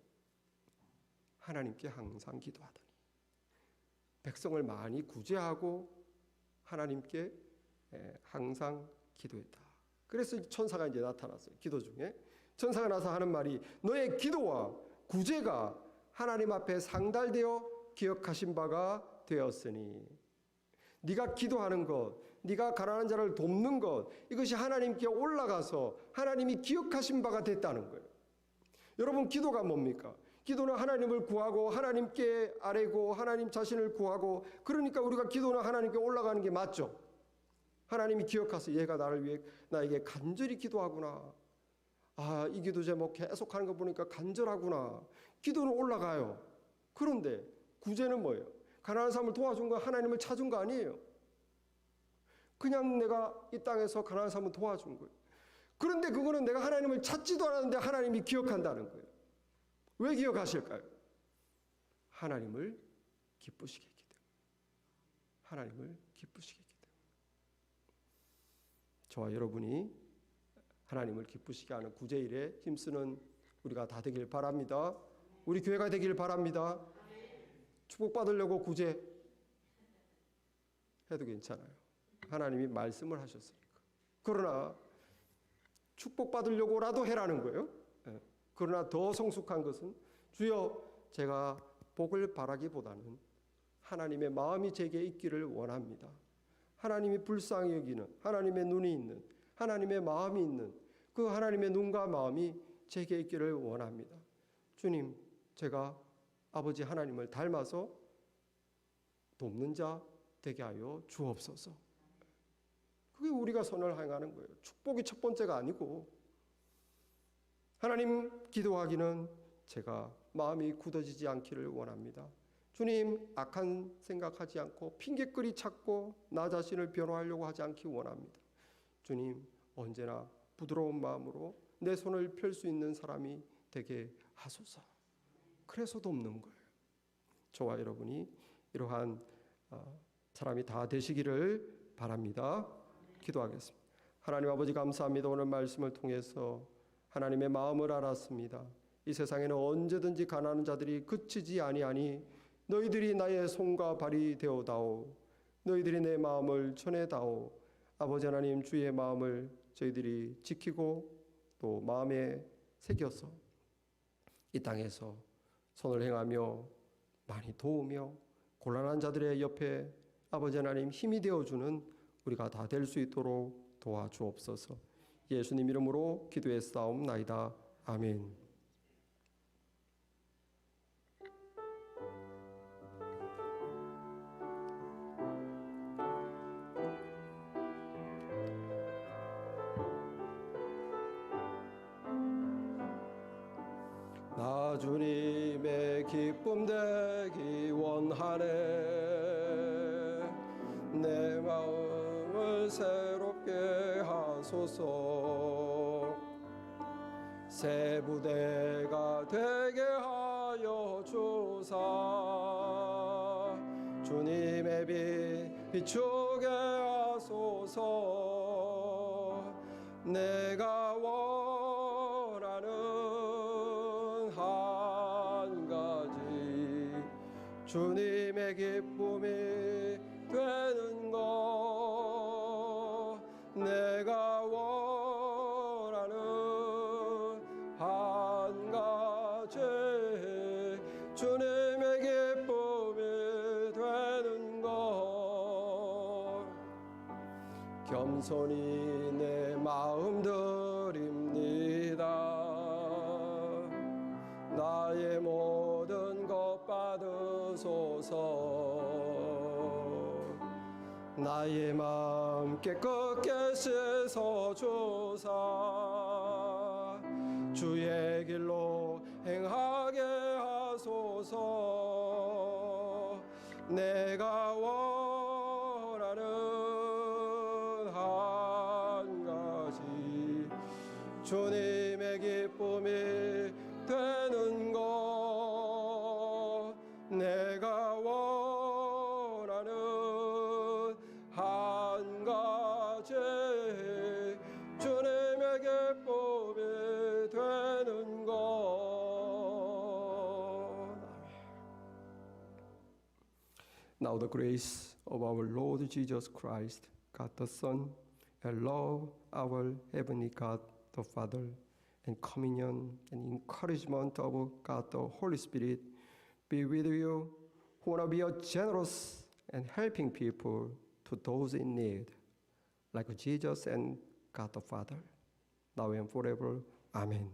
[SPEAKER 1] 하나님께 항상 기도하더니 백성을 많이 구제하고 하나님께 항상 기도했다. 그래서 천사가 이제 나타났어요. 기도 중에 천사가 나서 하는 말이 너의 기도와 구제가 하나님 앞에 상달되어 기억하신 바가 되었으니 네가 기도하는 것, 네가 가난한 자를 돕는 것 이것이 하나님께 올라가서 하나님이 기억하신 바가 됐다는 거예요. 여러분 기도가 뭡니까? 기도는 하나님을 구하고 하나님께 아뢰고 하나님 자신을 구하고 그러니까 우리가 기도는 하나님께 올라가는 게 맞죠. 하나님이 기억하셔서 얘가 나를 위해 나에게 간절히 기도하구나. 아, 이 기도 제목 계속 하는 거 보니까 간절하구나. 기도는 올라가요. 그런데 구제는 뭐예요? 가난한 사람을 도와준 거 하나님을 찾은 거 아니에요. 그냥 내가 이 땅에서 가난한 사람을 도와준 거예요. 그런데 그거는 내가 하나님을 찾지도 않았는데 하나님이 기억한다는 거예요. 왜 기억하실까요? 하나님을 기쁘시게 했기 때문에. 하나님을 기쁘시게 했기 때문에. 저와 여러분이 하나님을 기쁘시게 하는 구제일에 힘쓰는 우리가 다 되길 바랍니다. 우리 교회가 되길 바랍니다. 축복받으려고 구제 해도 괜찮아요. 하나님이 말씀을 하셨으니까. 그러나 축복받으려고라도 해라는 거예요. 그러나 더 성숙한 것은 주여 제가 복을 바라기보다는 하나님의 마음이 제게 있기를 원합니다. 하나님이 불쌍히 여기는 하나님의 눈이 있는 하나님의 마음이 있는 그 하나님의 눈과 마음이 제게 있기를 원합니다. 주님, 제가 아버지 하나님을 닮아서 돕는 자 되게 하여 주옵소서. 그게 우리가 선을 행하는 거예요. 축복이 첫 번째가 아니고 하나님 기도하기는 제가 마음이 굳어지지 않기를 원합니다. 주님, 악한 생각하지 않고 핑계거리 찾고 나 자신을 변호하려고 하지 않기 원합니다. 주님, 언제나 부드러운 마음으로 내 손을 펼 수 있는 사람이 되게 하소서. 그래서 돕는 거예요. 저와 여러분이 이러한 사람이 다 되시기를 바랍니다. 기도하겠습니다. 하나님 아버지 감사합니다. 오늘 말씀을 통해서 하나님의 마음을 알았습니다. 이 세상에는 언제든지 가난한 자들이 그치지 아니하니 너희들이 나의 손과 발이 되어다오. 너희들이 내 마음을 전해다오. 아버지 하나님, 주의 마음을 저희들이 지키고 또 마음에 새겨서 이 땅에서 선을 행하며 많이 도우며 곤란한 자들의 옆에 아버지 하나님 힘이 되어주는 우리가 다 될 수 있도록 도와주옵소서. 예수님 이름으로 기도했사옵나이다. 아멘. 나 주님의 기쁨 되기 원하네. 내 마음을 새롭게 하소서. 새 부대가 되게 하여 주사. 주님의 빛 비추게 하소서. 내가 원하는 한 가지 주님의 기쁨이 되는 것. 내가 원하는 한 가지 주님의 기쁨이 되는 것. 겸손히 내 마음 드립니다. 나의 모든 것 받으소서. 나의 마음 깨끗게 씻어주사. 주의 길로 행하게 하소서. 내가 원하는 한 가지 주님의 기쁨이 되는 것. 내가 원하는 한 가지 주님의 기쁨이 되는 것. Now the grace of our Lord Jesus Christ, God the Son, and love our heavenly God the Father, and communion and encouragement of God the Holy Spirit be with you who want to be a generous and helping people to those in need, like Jesus and God the Father, now and forever. Amen.